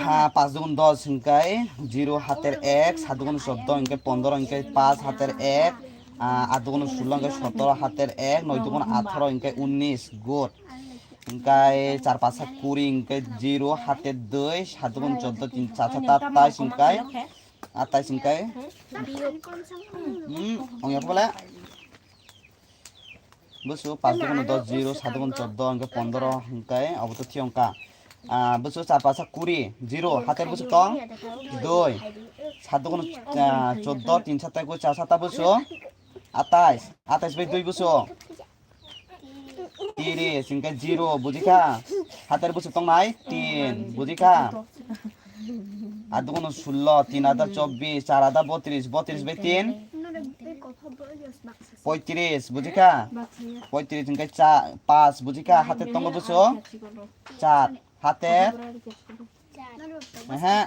A: Ha, 5 দুগুণ 10 ইনকাই 0 হাতের 1 7 দুগুণ 14 ইনকাই 15 ইনকাই 5 হাতের 1 8 দুগুণ 16 Inkai 17 হাতের 1 9 দুগুণ 18 Inkai 19 good Inkai 4 5 20 Inkai 0 হাতের 2 7 দুগুণ 14 3 4 27 Inkai 28 Inkai অংয়া বলে বুঝছো 5 দুগুণ 10 0 7 দুগুণ 14 ইনকাই 15 ইনকাই অবতো থিয়ংকা বুঝছো 4 5 20 0 হাতের বুঝছো তো 2 7 দুগুণ 14 3 7 9 4 7 বুঝছো 28 28 বাই 2 বুঝছো 30 ইনকাই 0 বুঝিকা হাতের বুঝছো তো নাই 3 বুঝিকা আর দুগুণ 16 3 আদা 24 4 আদা 32 32 বাই 3 35 বুঝিকা 35 ইনকাই 5 বুঝিকা হাতের তঙ্গ বুঝছো 4 হাতের হ্যাঁ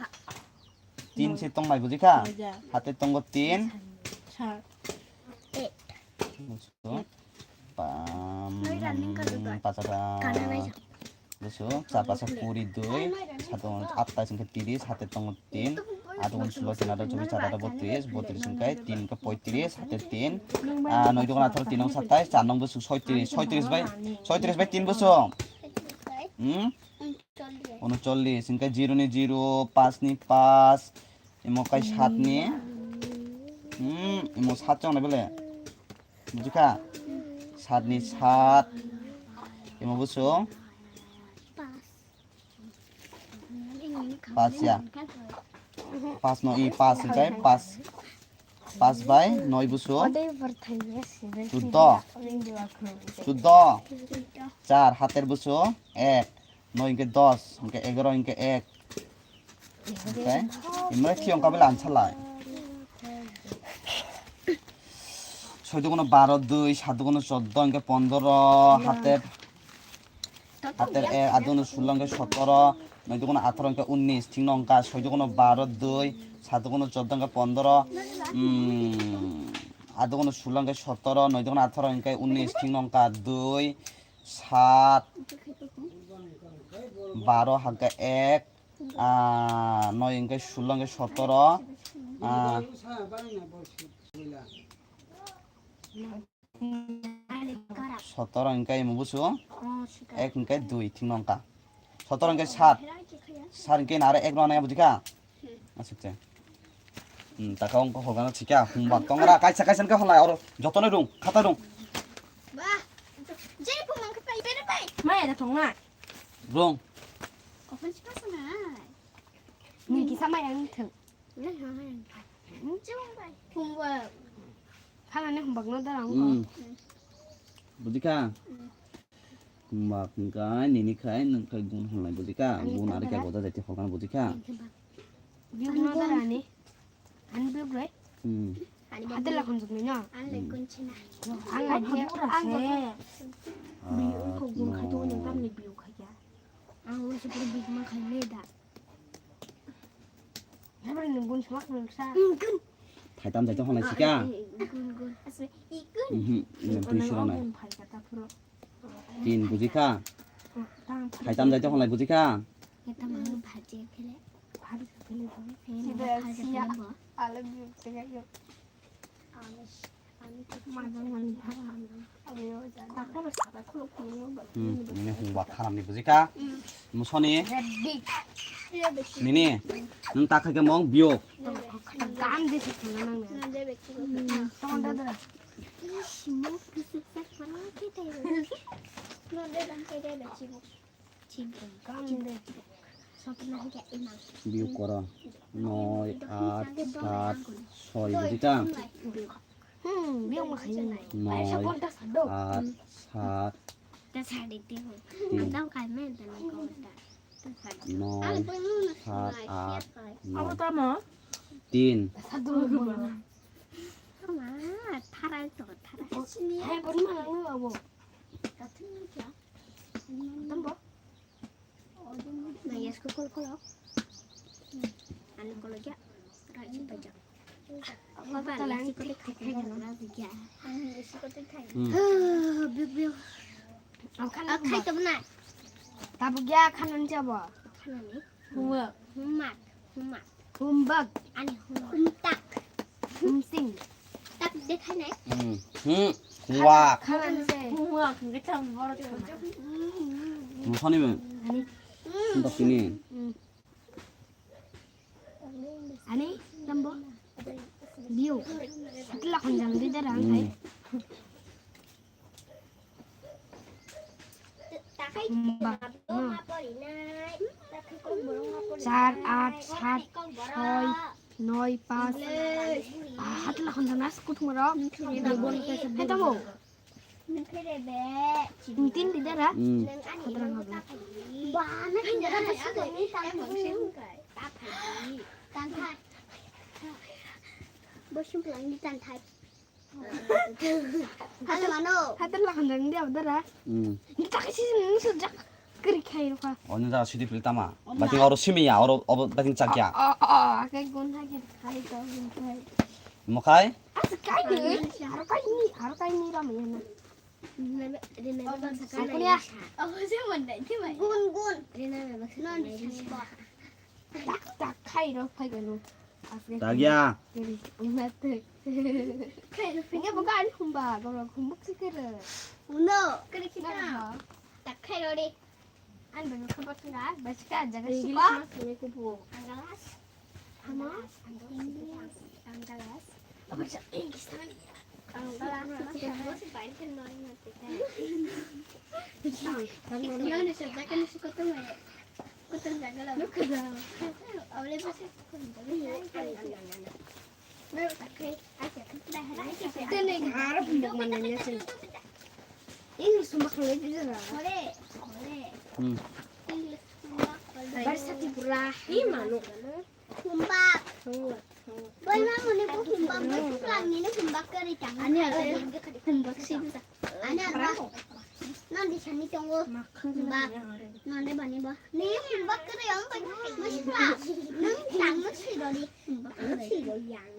A: 3 সে তং নাই বুঝিকা হাতের তঙ্গ 3 পাঁচটা বুঝছো 4 5 22 7 28 ইনকাই 30 হাতের তঙ্গ 3 8 গুণ 16 3 আদা 24 4 আদা 32 32 ইনকাই 3 ইনকাই 35 হাতের 3 9 দুগুণ 18 3 নং 27 4 নং বুঝছো 36 বাই 3 বুঝছো 39 ইনকাই 0 নি 0 5 নি 5 ইমকাই 7 নি ইমো 7 চং না বলে বুঝিকা 7 নি 7 ইমো বুঝছো 5 ya 5 no i 5 Inkai 5 by 9 বুঝছো 14 4 হাতের বুঝছো 1 9 ইনকে 10 ইনকে 11 ইনকে 1 ওকে ইমরে কি অঙ্ক বলে আনসার লাই 6 দুগুণ 12 2 7 দুগুণ 14 ইনকে 15 হাতের 1 8 দুগুণ 16 ইনকে 17 9 দুগুণ 18 ইনকে 19 ঠিক অঙ্ক 6 দুগুণ 12 2 7 দুগুণ 14 ইনকে 15 아동은 술랑게 17 너희들은 18 그러니까 19 팅농가 2 7 12 হাঙ্কা 1 9 ইনকে 16 17 17 ইনকে ইমো বুঝছো 1 ইনকে 2 팅농가 17 ইনকে 7 7 ইনকে 나래 1 나야 বুঝিকা আচ্ছা টাকা অঙ্ক হগানো ঠিকা হুমবা তোমরা কাইসা কাইসানকে হলাই আর যতনে রুম খাতা রুম
C: Jadi pun ke pai pai pai.
D: ไม่แต่ถงอ่ะ
A: রুম
C: Kau pun cepat sangat.
B: มีกี่สมัยยังถึง
C: Lah hai. Jom pai.
B: ผมว่าข้างนั้นผมบอกน้องตาหลัง
A: বুঝিকা হুমবা কিংকাই নিনিখাই নংখাই গুণ হলাই বুঝিকা গুণ আর কে গদা যাইতে হগানো বুঝিকা
B: বিউน้องตาหลังนี่อันบิวเลย হাতে লাখন জুকনি না
C: An le kuncina.
B: আং আইডিয়া আং
D: biu ko gun khai to yang tam ni biu khai ya ang lo super big ma khai le da
B: แล้วมันหนึ่งกุนสมัครหนึ่งซ่า
A: 타이담 자이তে হলাই শিকা
C: Gun gun. Asli ikun.
A: 이는
D: ona
A: 부이시라
D: o
A: নাই
D: gun phai ka ta phuro
A: তিন বুঝিকা
D: tang
A: 타이담 자이তে হলাই বুঝিকা
C: Kita mau bhaji khele.
D: phari ka phele ko
C: Hena bhaji khele.
B: আলো বিউ থেকে
C: Amis. Amis.
D: ma dang man ha
B: আমিও জানি
D: ta ko sa ta ko ko yo ba
A: 니네 홍박 하람니 বুঝিকা 무선이
B: ready
A: 니니 능 딱하게 멍 비옥
B: গান দিতে না না
C: Nade bekle.
B: তখন দাদা
C: Semua bisa mana kita ini. Nade dan kita ada cibuk. Cibuk.
B: গান দে
C: Sampai nanti kayak imam.
A: 비옥 거라 9 8 7 6 বুঝিকা
B: বিউ মা খাই না
A: 9
B: সাপোর্টটা সাদো
A: 8 7
C: Kita sadar itu. Tahu kan men dan kau dah.
A: 9 8
D: amo
A: 9
D: ta mo
A: 3
B: সাদো
C: Sama, tarai tu, tarai. Sini
B: হ্যাঁ কোন মানে বাবু
C: katun ya.
B: তম্বো
C: Nah, ya sekolah kalau. Anu kalau ya, rajin baca. Apa lagi kita kayak lagi ya. Anu sekolah kayak. Biu.
B: เอาคัน
C: Kayak teman.
B: ตาบุกยาคันนั้นจะบ่
C: Kan ni.
B: ฮูเวอร์
C: Humat.
B: ฮูมบัก
C: Ani humtak.
B: ฮูมซิง
C: Tak dia kan ni.
A: 홍박
B: คันนั้นเซ่
D: huwa kin ga tam baro to
A: 무선이면 홍박이니
B: อันนี้ตำบลบิวสัตว์ละคนจำได้แต่ร้านไทย
C: Tak kayak. Apa ni? Tak kayak kau borong apa ni?
B: 4 8 7 6 9 5 হাতละคนจำนัสกุทงรอให้ตำบล
C: Nang kere be.
B: tin di darat
C: Nang ani nang tak Bana pinjara masuk ni tak masuk. Tak lagi. Tantai. Bosun pelang di tantai. Halo mano.
B: ฮัตละคนจำเดียวดารานี่ตักชินี่สุดจักกรีกใครรู้ป่ะ
A: 어느 자 시디 빌다마 마팅 어로 심이야 어로 마팅 짝이야
B: อ๋อแค่กุนให้ใครก็กุนใคร
A: 뭐카이
B: อ่ะสกายนี่หาใครนี่เราไม่เห็นนะ
C: Rina bahasa
B: Aku ya.
C: Oh, saya mandai tu mai. Gun. Rina bahasa Indonesia.
B: ตักใครเราใครกันนู้
A: 딱이야
B: เดี๋ยวมาเถอะใครเราเป็นไงบ้างกันคุณบ่าเราคุณบุกซิกเลย
C: Uno. Kena
B: นั่นเหร
C: kita.
B: อ
C: Tak kaya ori.
B: อันเป็นคนบัตรนะบัตรการจักรสิบ
C: Ini kubu. Anggalas. Sama. Anggalas.
B: apa sih ini sekarang
C: Anggalas. Terus pain kan nori nanti kan. Yang ni saya kan suka tu mai. Kutan jaga lah.
B: lu kerja
C: Awalnya pasal kutan. Baru tak kaya. Aja dah hari kita.
B: itu nih harap untuk mananya sih ini semua kalau itu lah
C: Boleh.
B: bersati Ibrahim anu
C: Humbak. Boy mama ni pun humbak. Boy pulang ni humbak kari tangan. Ani ada humbak sih. Ani ada. Nanti sini tunggu. Humbak. Nanti bani bah. Ni humbak kari yang baik. Masih pulang. Nang tangan sih dari. Humbak sih dari yang.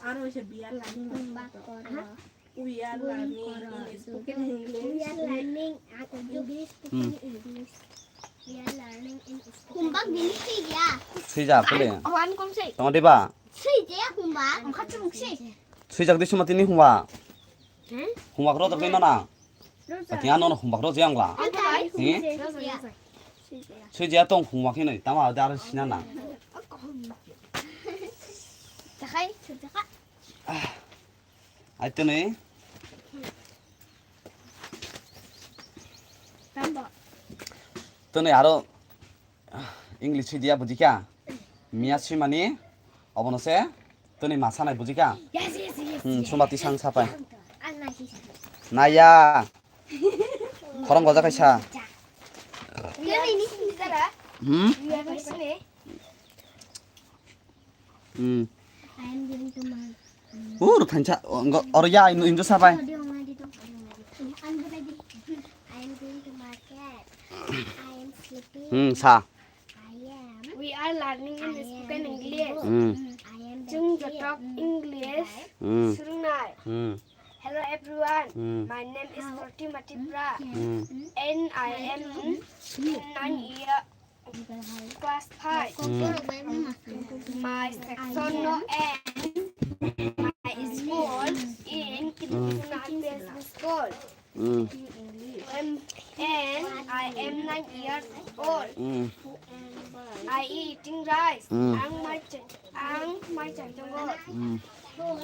E: আর হইছে we are learning we are learning in spoken
C: We
E: English
C: are learning English. English. We are learning in spoken.
D: 혼밥 민식이야.
A: 수의자 플레
B: One con say.
A: 동아 대봐
C: 수이제야 혼밥.
D: 같이 먹지.
A: 수의자 그대 심어 뛰니 홍바 홍바 그러다 되나나 아티야 너는 홍바 그러지 않라 응 수의자 똥 홍바 키네 담아 다른 신나나
B: Sakay.
A: 아이때네 তনে আরো English দিয়া বুঝিকা মিয়া সুইমানি অবনসে তনে মাসানাই বুঝিকা
B: Yes, yes, yes.
A: সুমাতি Tsang সাপাই
C: 안나 시사.
A: 나야 거랑 거자 가이사
B: Yan ini hindi tara.
A: 음?
B: You have listening.
C: I am going to my.
A: 우르 탄차 어르야 인조 사바이
C: 어디 엄마 어디도. I'm ready. I am going to market. I am sleeping.
A: 사
C: I am.
B: We are learning in spoken English.
C: I am.
B: Chung to talk English. Sung nai. Hello everyone. My name is Prati Matipra. And I am 9 year class 5. My section no and my school in Kindergarten school. And I am 9 years old. I eating rice.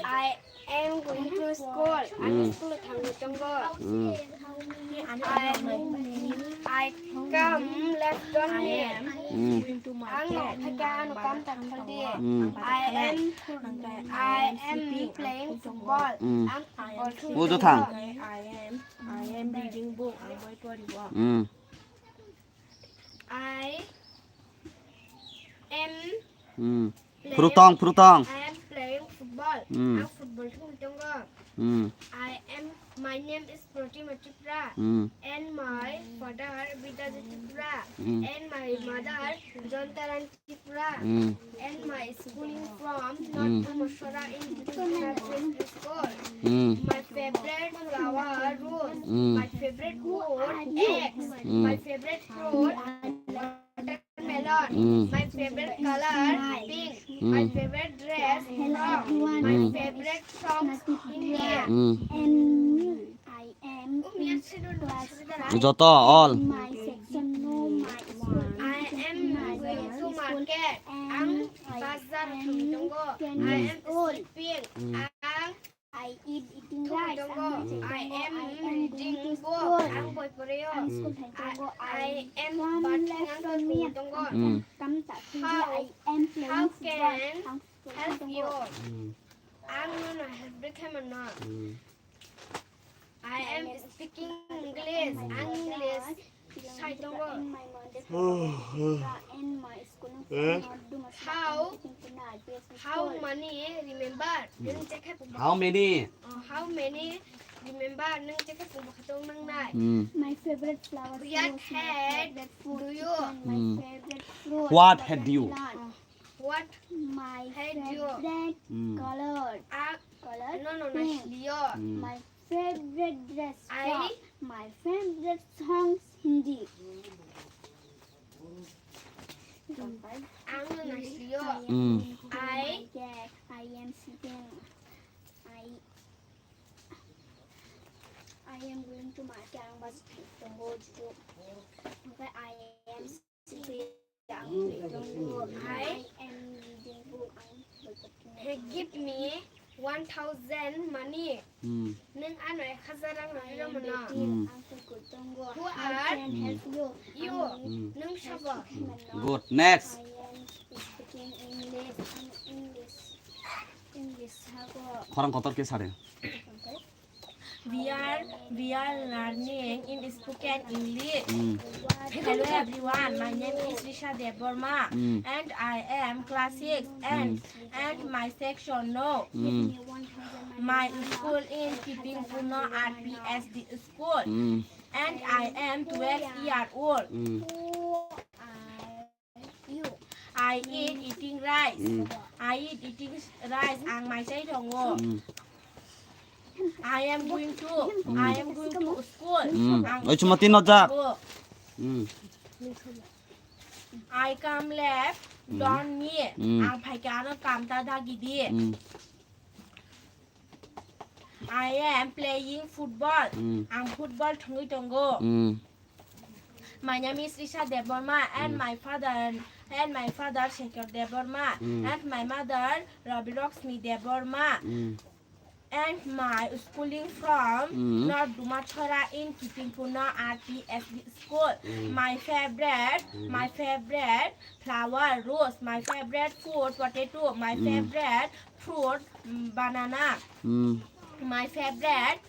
B: I am going to school. I'm school Tango. I come left on here.
E: going to
B: Ang
E: market
B: Pagan come Tangaldi. I am playing football. Ang football.
A: 우주탕
E: I am reading book I'm going to read book
B: I am
A: 부르덩 부르덩
B: I am playing football. Ang football Tango. My name is Prati Matipra. And my father Vidya Tripura. And my mother Jontaran Tripura. And my schooling from North Mashora in Kindergarten school. My favorite flower rose. My favorite food eggs. My favorite fruit watermelon. My favorite color pink. My favorite dress frock. My favorite songs India.
C: I am
A: যত all
C: my section no my school.
B: I am going to market. Ang bazar Tunggo. I am sleeping. Ang
C: I eating rice.
B: Tunggo. I am reading book. Ang boy poreo.
C: School Tunggo.
B: I am bathing ang Tunggo.
C: Come I am playing
B: How
C: football.
B: can help you? Ang no help na. I am speaking English. Ang English. Sai Tunggo. How many remember? Nung check hai
A: how many
B: how many remember? Nung check hai bakatong nang nai.
C: My favorite flower
B: What head do you?
C: my favorite fruit.
A: what had you
B: What
C: My
B: Head you.
C: favorite color. Color.
B: no
C: pink.
B: Leo.
C: My favorite dress.
B: I-
C: frock. My favorite songs Hindi.
B: Ang no Leo.
C: I am sitting. I am going to market and bus to go to. Okay, I am sitting. I am reading book.
B: He give me 1,000 money. Nung ano eh khazarang nang mo na. Who
C: I
B: are
C: can help you.
B: you? Nung shaba.
A: good next
C: I am speaking English. English.
A: 거랑 어떻게 살해
E: we are learning in spoken English hello everyone my name is Risha Deborma and I am class 6 and my section no my school in Kiping Puno RPSD school and I am 12 years old
C: Who are you?
E: I eat eating rice. I eat eating rice. Ang mai sai tongo. I am going to school. Ang
A: Oi cuma tin nojak.
E: tongo. I come left. Don't me. Ang phai ka no kam ta da gidi. I am playing football. Ang football thongui tongo. My name is Risha Deborma and my father Shekhar Deborma and my mother Rabi Roxmi Deborma and my schooling from North Dumachora in Kipingpuna RPSB school. My favorite flower rose. My favorite food potato. My favorite fruit banana. My favorite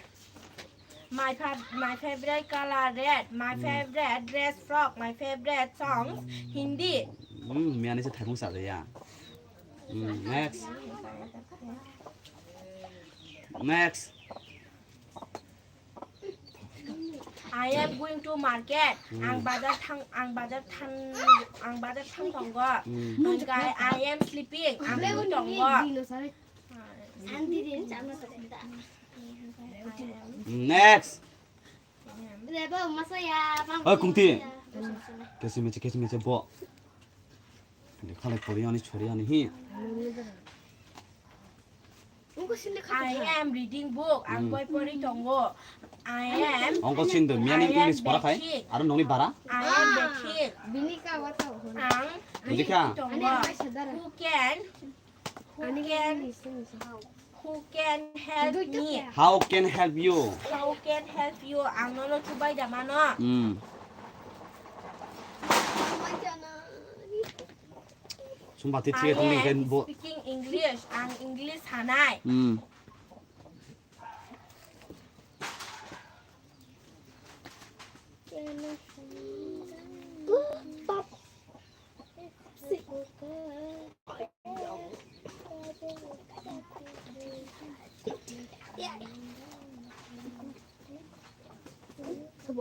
E: color red. My favorite dress frock. My favorite songs Hindi.
A: 미안해 저 대동 사자야. Next. Next.
E: I am going to market. Ang bazar thang tonggo. Guy I am sleeping. Ang lui tonggo.
A: Next.
C: Level masaya.
A: 공티. 계속 뭐. 근데 칼에 보리하니 처리하니 히.
E: I am reading book. Ang boy pori tonggo. I am
A: 엉거친데 미안해 잉글리시 뭐라 카이? 아름 농리 봐라.
E: I am baking.
D: Binika wata ho.
E: Ang
A: 어디가?
E: tonggo. Who can help me?
A: How can help you?
E: How can help you? Ang nono chubay damano.
A: 좀 봐,
E: I
A: 뒤에 동네
E: am
A: 뭐.
E: speaking English. Ang English hanay.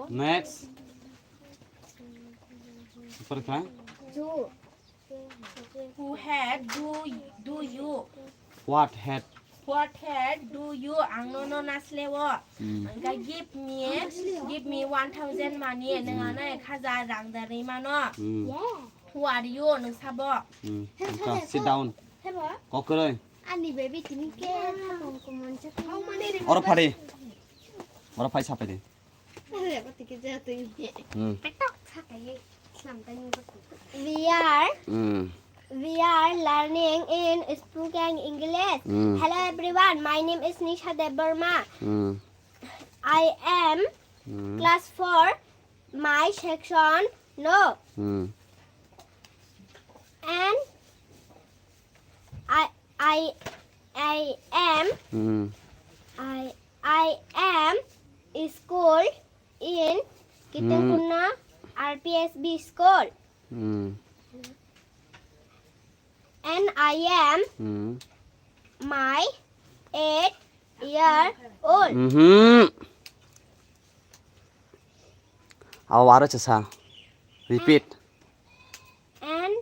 A: Next. Super kan?
E: Who had do you?
A: What had?
E: What had do you? Ang nono naslewo. Angka give me 1,000 money. Nengana ekhaza rang dari mano. Who are you? Neng sabo.
A: 그러니까 sit down.
C: 해봐.
A: 거꾸로.
C: 아니 베비 드니께 하고 먼저
A: 얼어파리. 얼어파리 잡아야 돼.
C: 내가 어떻게 제었더니
D: Petok sakai sampai
C: We are learning in spoken English. Hello everyone, my name is Nisha Deborma. I am class 4, my section no. And I am school in Kitengpuna RPSB school. And I am my 8-year-old.
A: 알아차사. Repeat.
C: And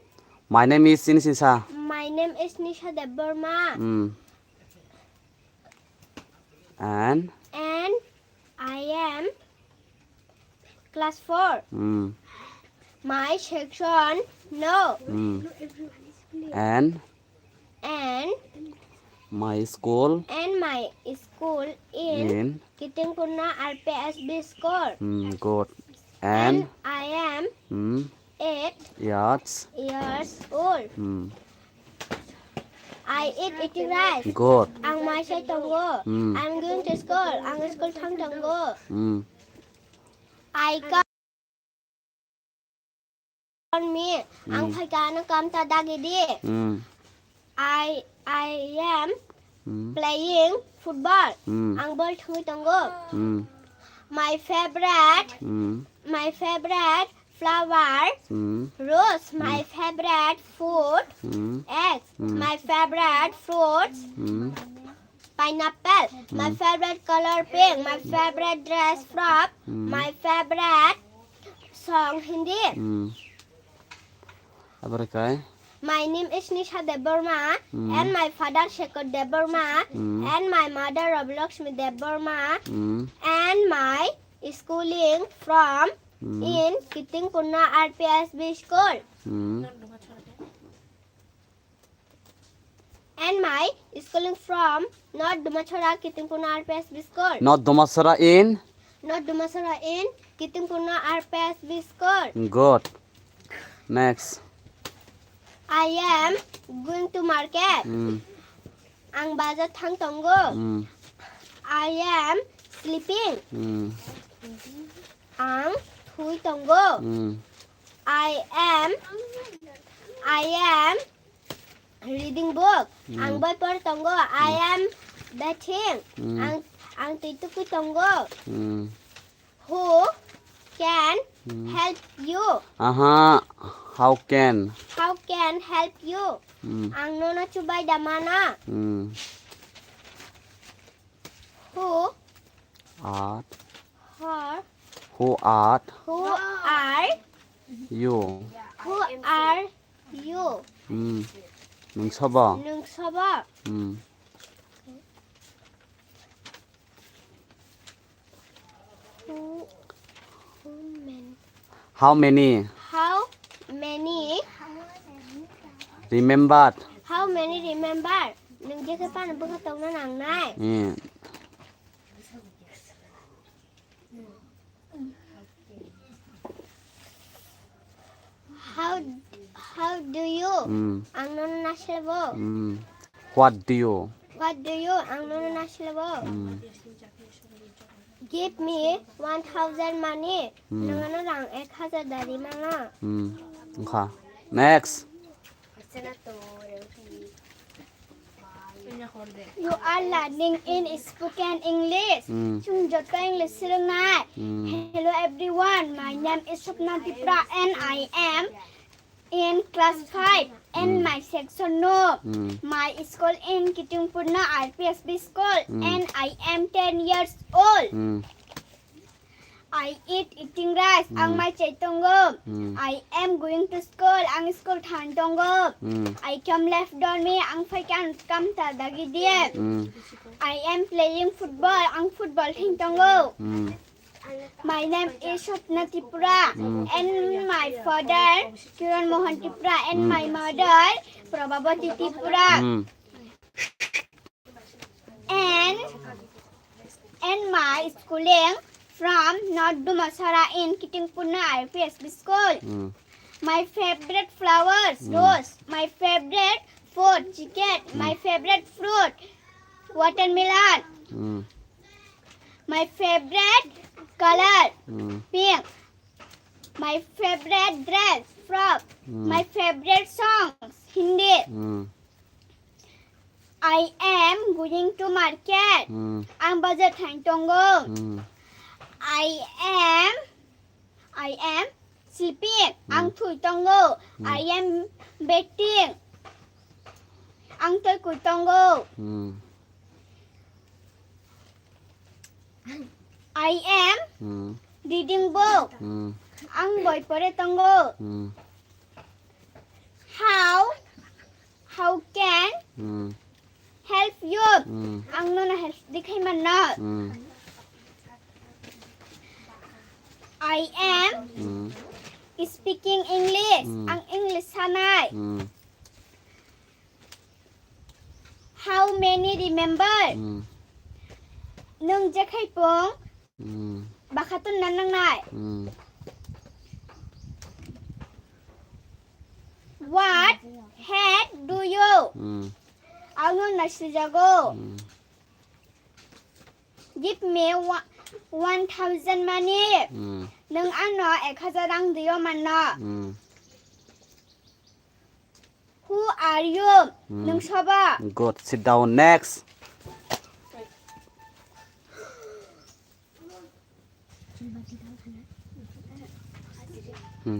A: My name is 신신사.
C: my name is Nisha Deborma.
A: And
C: And I am class 4. My section no.
A: and
C: And
A: my school
C: my school in
A: in
C: Kitengpuna RPSB school.
A: good.
C: And
A: And
C: I am 8
A: yes.
C: years old. I eat eating rice.
A: Good.
C: Ang mai sai tonggo. I'm going to school. Ang school thang tonggo. I got on me. Ang phai ka na kam ta dagidi. I am playing football. Ang ball thang tonggo. My favorite flower rose. My favorite food eggs. My favorite fruits pineapple. My favorite color pink. My favorite dress frock. My favorite song Hindi.
A: Apa kay?
C: My name is Nisha Deborma, and my father Shekhar Deborma, and my mother Rabilakshmi Deborma, and my schooling from in Kitingpurna RPSB School, and my schooling from North Dumachora Kitingpurna RPSB School,
A: Not Domasara in.
C: North Dumasara in Kitingpurna RPSB School.
A: Good. Next.
C: I am going to market. Ang bazar thang tongo. I am sleeping. Ang thui tongo. I am reading book. Ang boy por tongo. I am bathing. Ang titu tongo. Who can help you?
A: How can.
C: How can help you? Ang nona chubay damana. Who
A: Art.
C: her
A: Who art
C: who are
A: you?
C: who are you?
A: Nungsaba.
C: Nungsaba.
A: How many?
C: How many?
A: Remembered.
C: How many remember? Nung je ka pa na buka tong na nang nai. How do you? Ang nono naslabo.
A: What do you?
C: What do you? Ang nono naslabo. Give me 1,000 money. Nang ano lang 1,000 dari mana.
A: Okay. Next.
C: You are learning in spoken English. Chung jot ka English sirang na. Hello everyone. My name is Swapna Tipra and I am in class 5 and my section no. My school in Kitingpurna RPSB school and I am 10 years old. I eating rice ang my chaitongo. I am going to school ang school thantongo. I come left dormi ang faikan kam ta dagi die. I am playing football ang football thantongo. My name is Swapna Tipra and my father Kiran Mohan Tipra and my mother Prabhavati Tipra and my schooling from North Dumasara in Kitingpurna RPSB School. My favorite flowers rose. My favorite food chicken. My favorite fruit watermelon. My favorite color pink. My favorite dress frock. My favorite songs Hindi. I am going to market. Ang bazar thangtongo. I am sleeping. Ang thui tongo. I am betting. Ang toy kui tongo. I am reading book. Ang boy pore tongo. How can help you? Ang nona help dikhay man na. I am speaking English. Ang English sanay. How many remember? Nung jakhay pong baka to nanang nai. What hat do you? Ang nung nasijago. Give me 1,000 money. Nung ano 1,000 diyo man na. Who are you? Nung soba.
A: Good. Sit down. Next.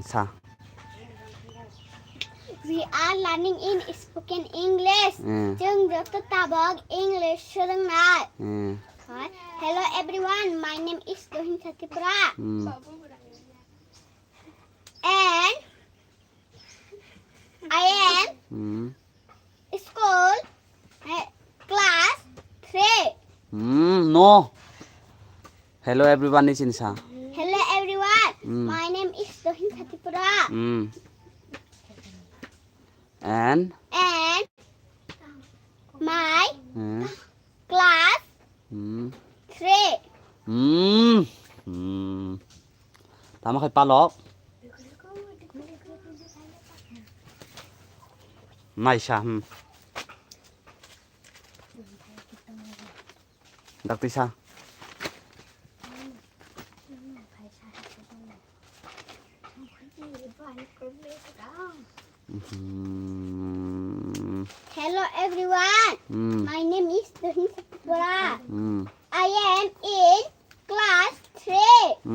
A: Sa.
C: We are learning in spoken English. Chung Dr. Tabag English Surang na. Hello everyone. My name is Dohin Satipra. And I am
A: hmm
C: school class 3.
A: No hello everyone ni chinsa
C: Hello everyone.
A: Mm.
C: My name is Dohin Khatipura.
A: and
C: And my
A: eh,
C: class 3.
A: tama kay palok mai sha dakti sa
C: Hello everyone. My name is Dohin Khatipura. I am in class 3.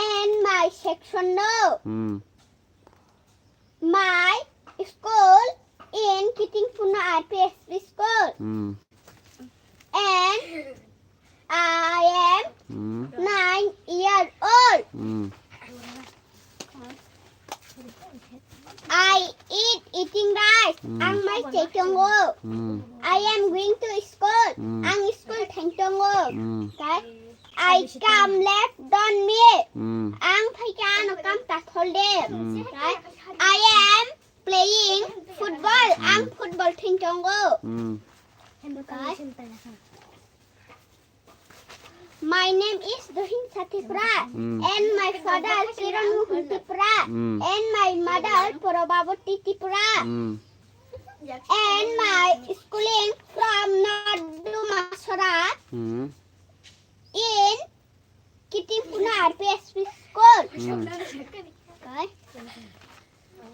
C: And my section no. My school in Kitingpuna RPSP school. And I am 9 years old. I eating rice. Ang may chechongo. I am going to school. Ang school thengchongo. Okay. I come left don me. Ang phaikan come tatholde. Okay. I am playing football. Ang football thengchongo. Okay. My name is Dohin Khatipura. And my father Kiran Mohan Tripura. And my mother Prabhavati Tripura. And my schooling from Nadu Masara in Kitingpuna RPSP school. Okay.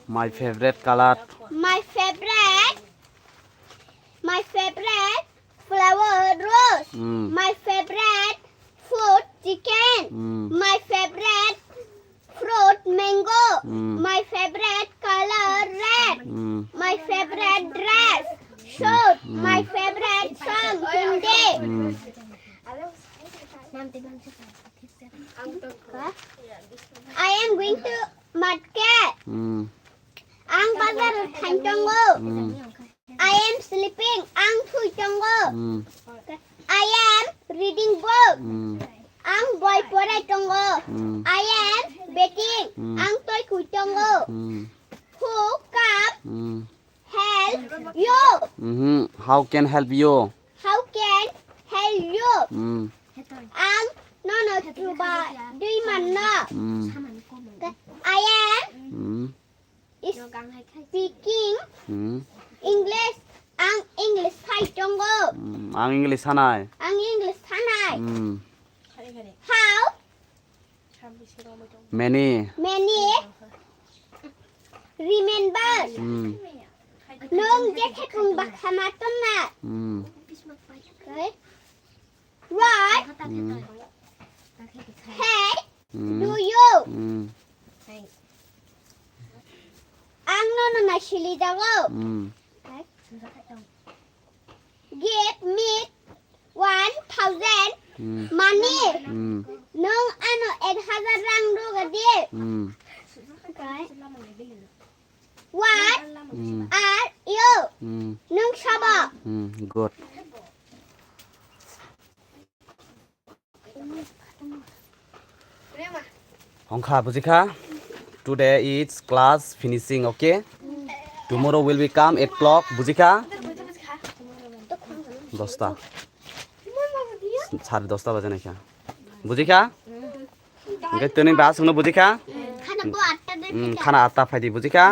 A: my favorite color
C: My favorite flower rose. My favorite food chicken. My favorite fruit mango. My favorite color red. My favorite dress suit. My favorite song Hindi. I am going to market. Ang bazar thangchongo. I am sleeping. Ang thuichongo. I am reading book. Ang boy porai chongo. I am baking. Ang toy kuchongo. Who come help you?
A: how can help you
C: How can help you? Ang no chuba dui man no. I am speaking English. Ang English thai chongo.
A: ang english hanai
C: Ang English thanai. How
A: many
C: many remember nung jekhe kung bakhama tomna. Okay. What hey do you? Ang no na shili dago. Give me 1,000 money. Nung ano 8,000 rang do gadi. Okay. What are you? Nung shaba.
A: good hongkha bujikha today is class finishing okay tomorrow will be come 8 o'clock bujikha 10টা 10:30 বাজে নাকি বুঝিখা ওকে তুমি বাস শুনো বুঝিখা
C: Khana bo atta de.
A: খানা 8টা ফাইদি বুঝিখা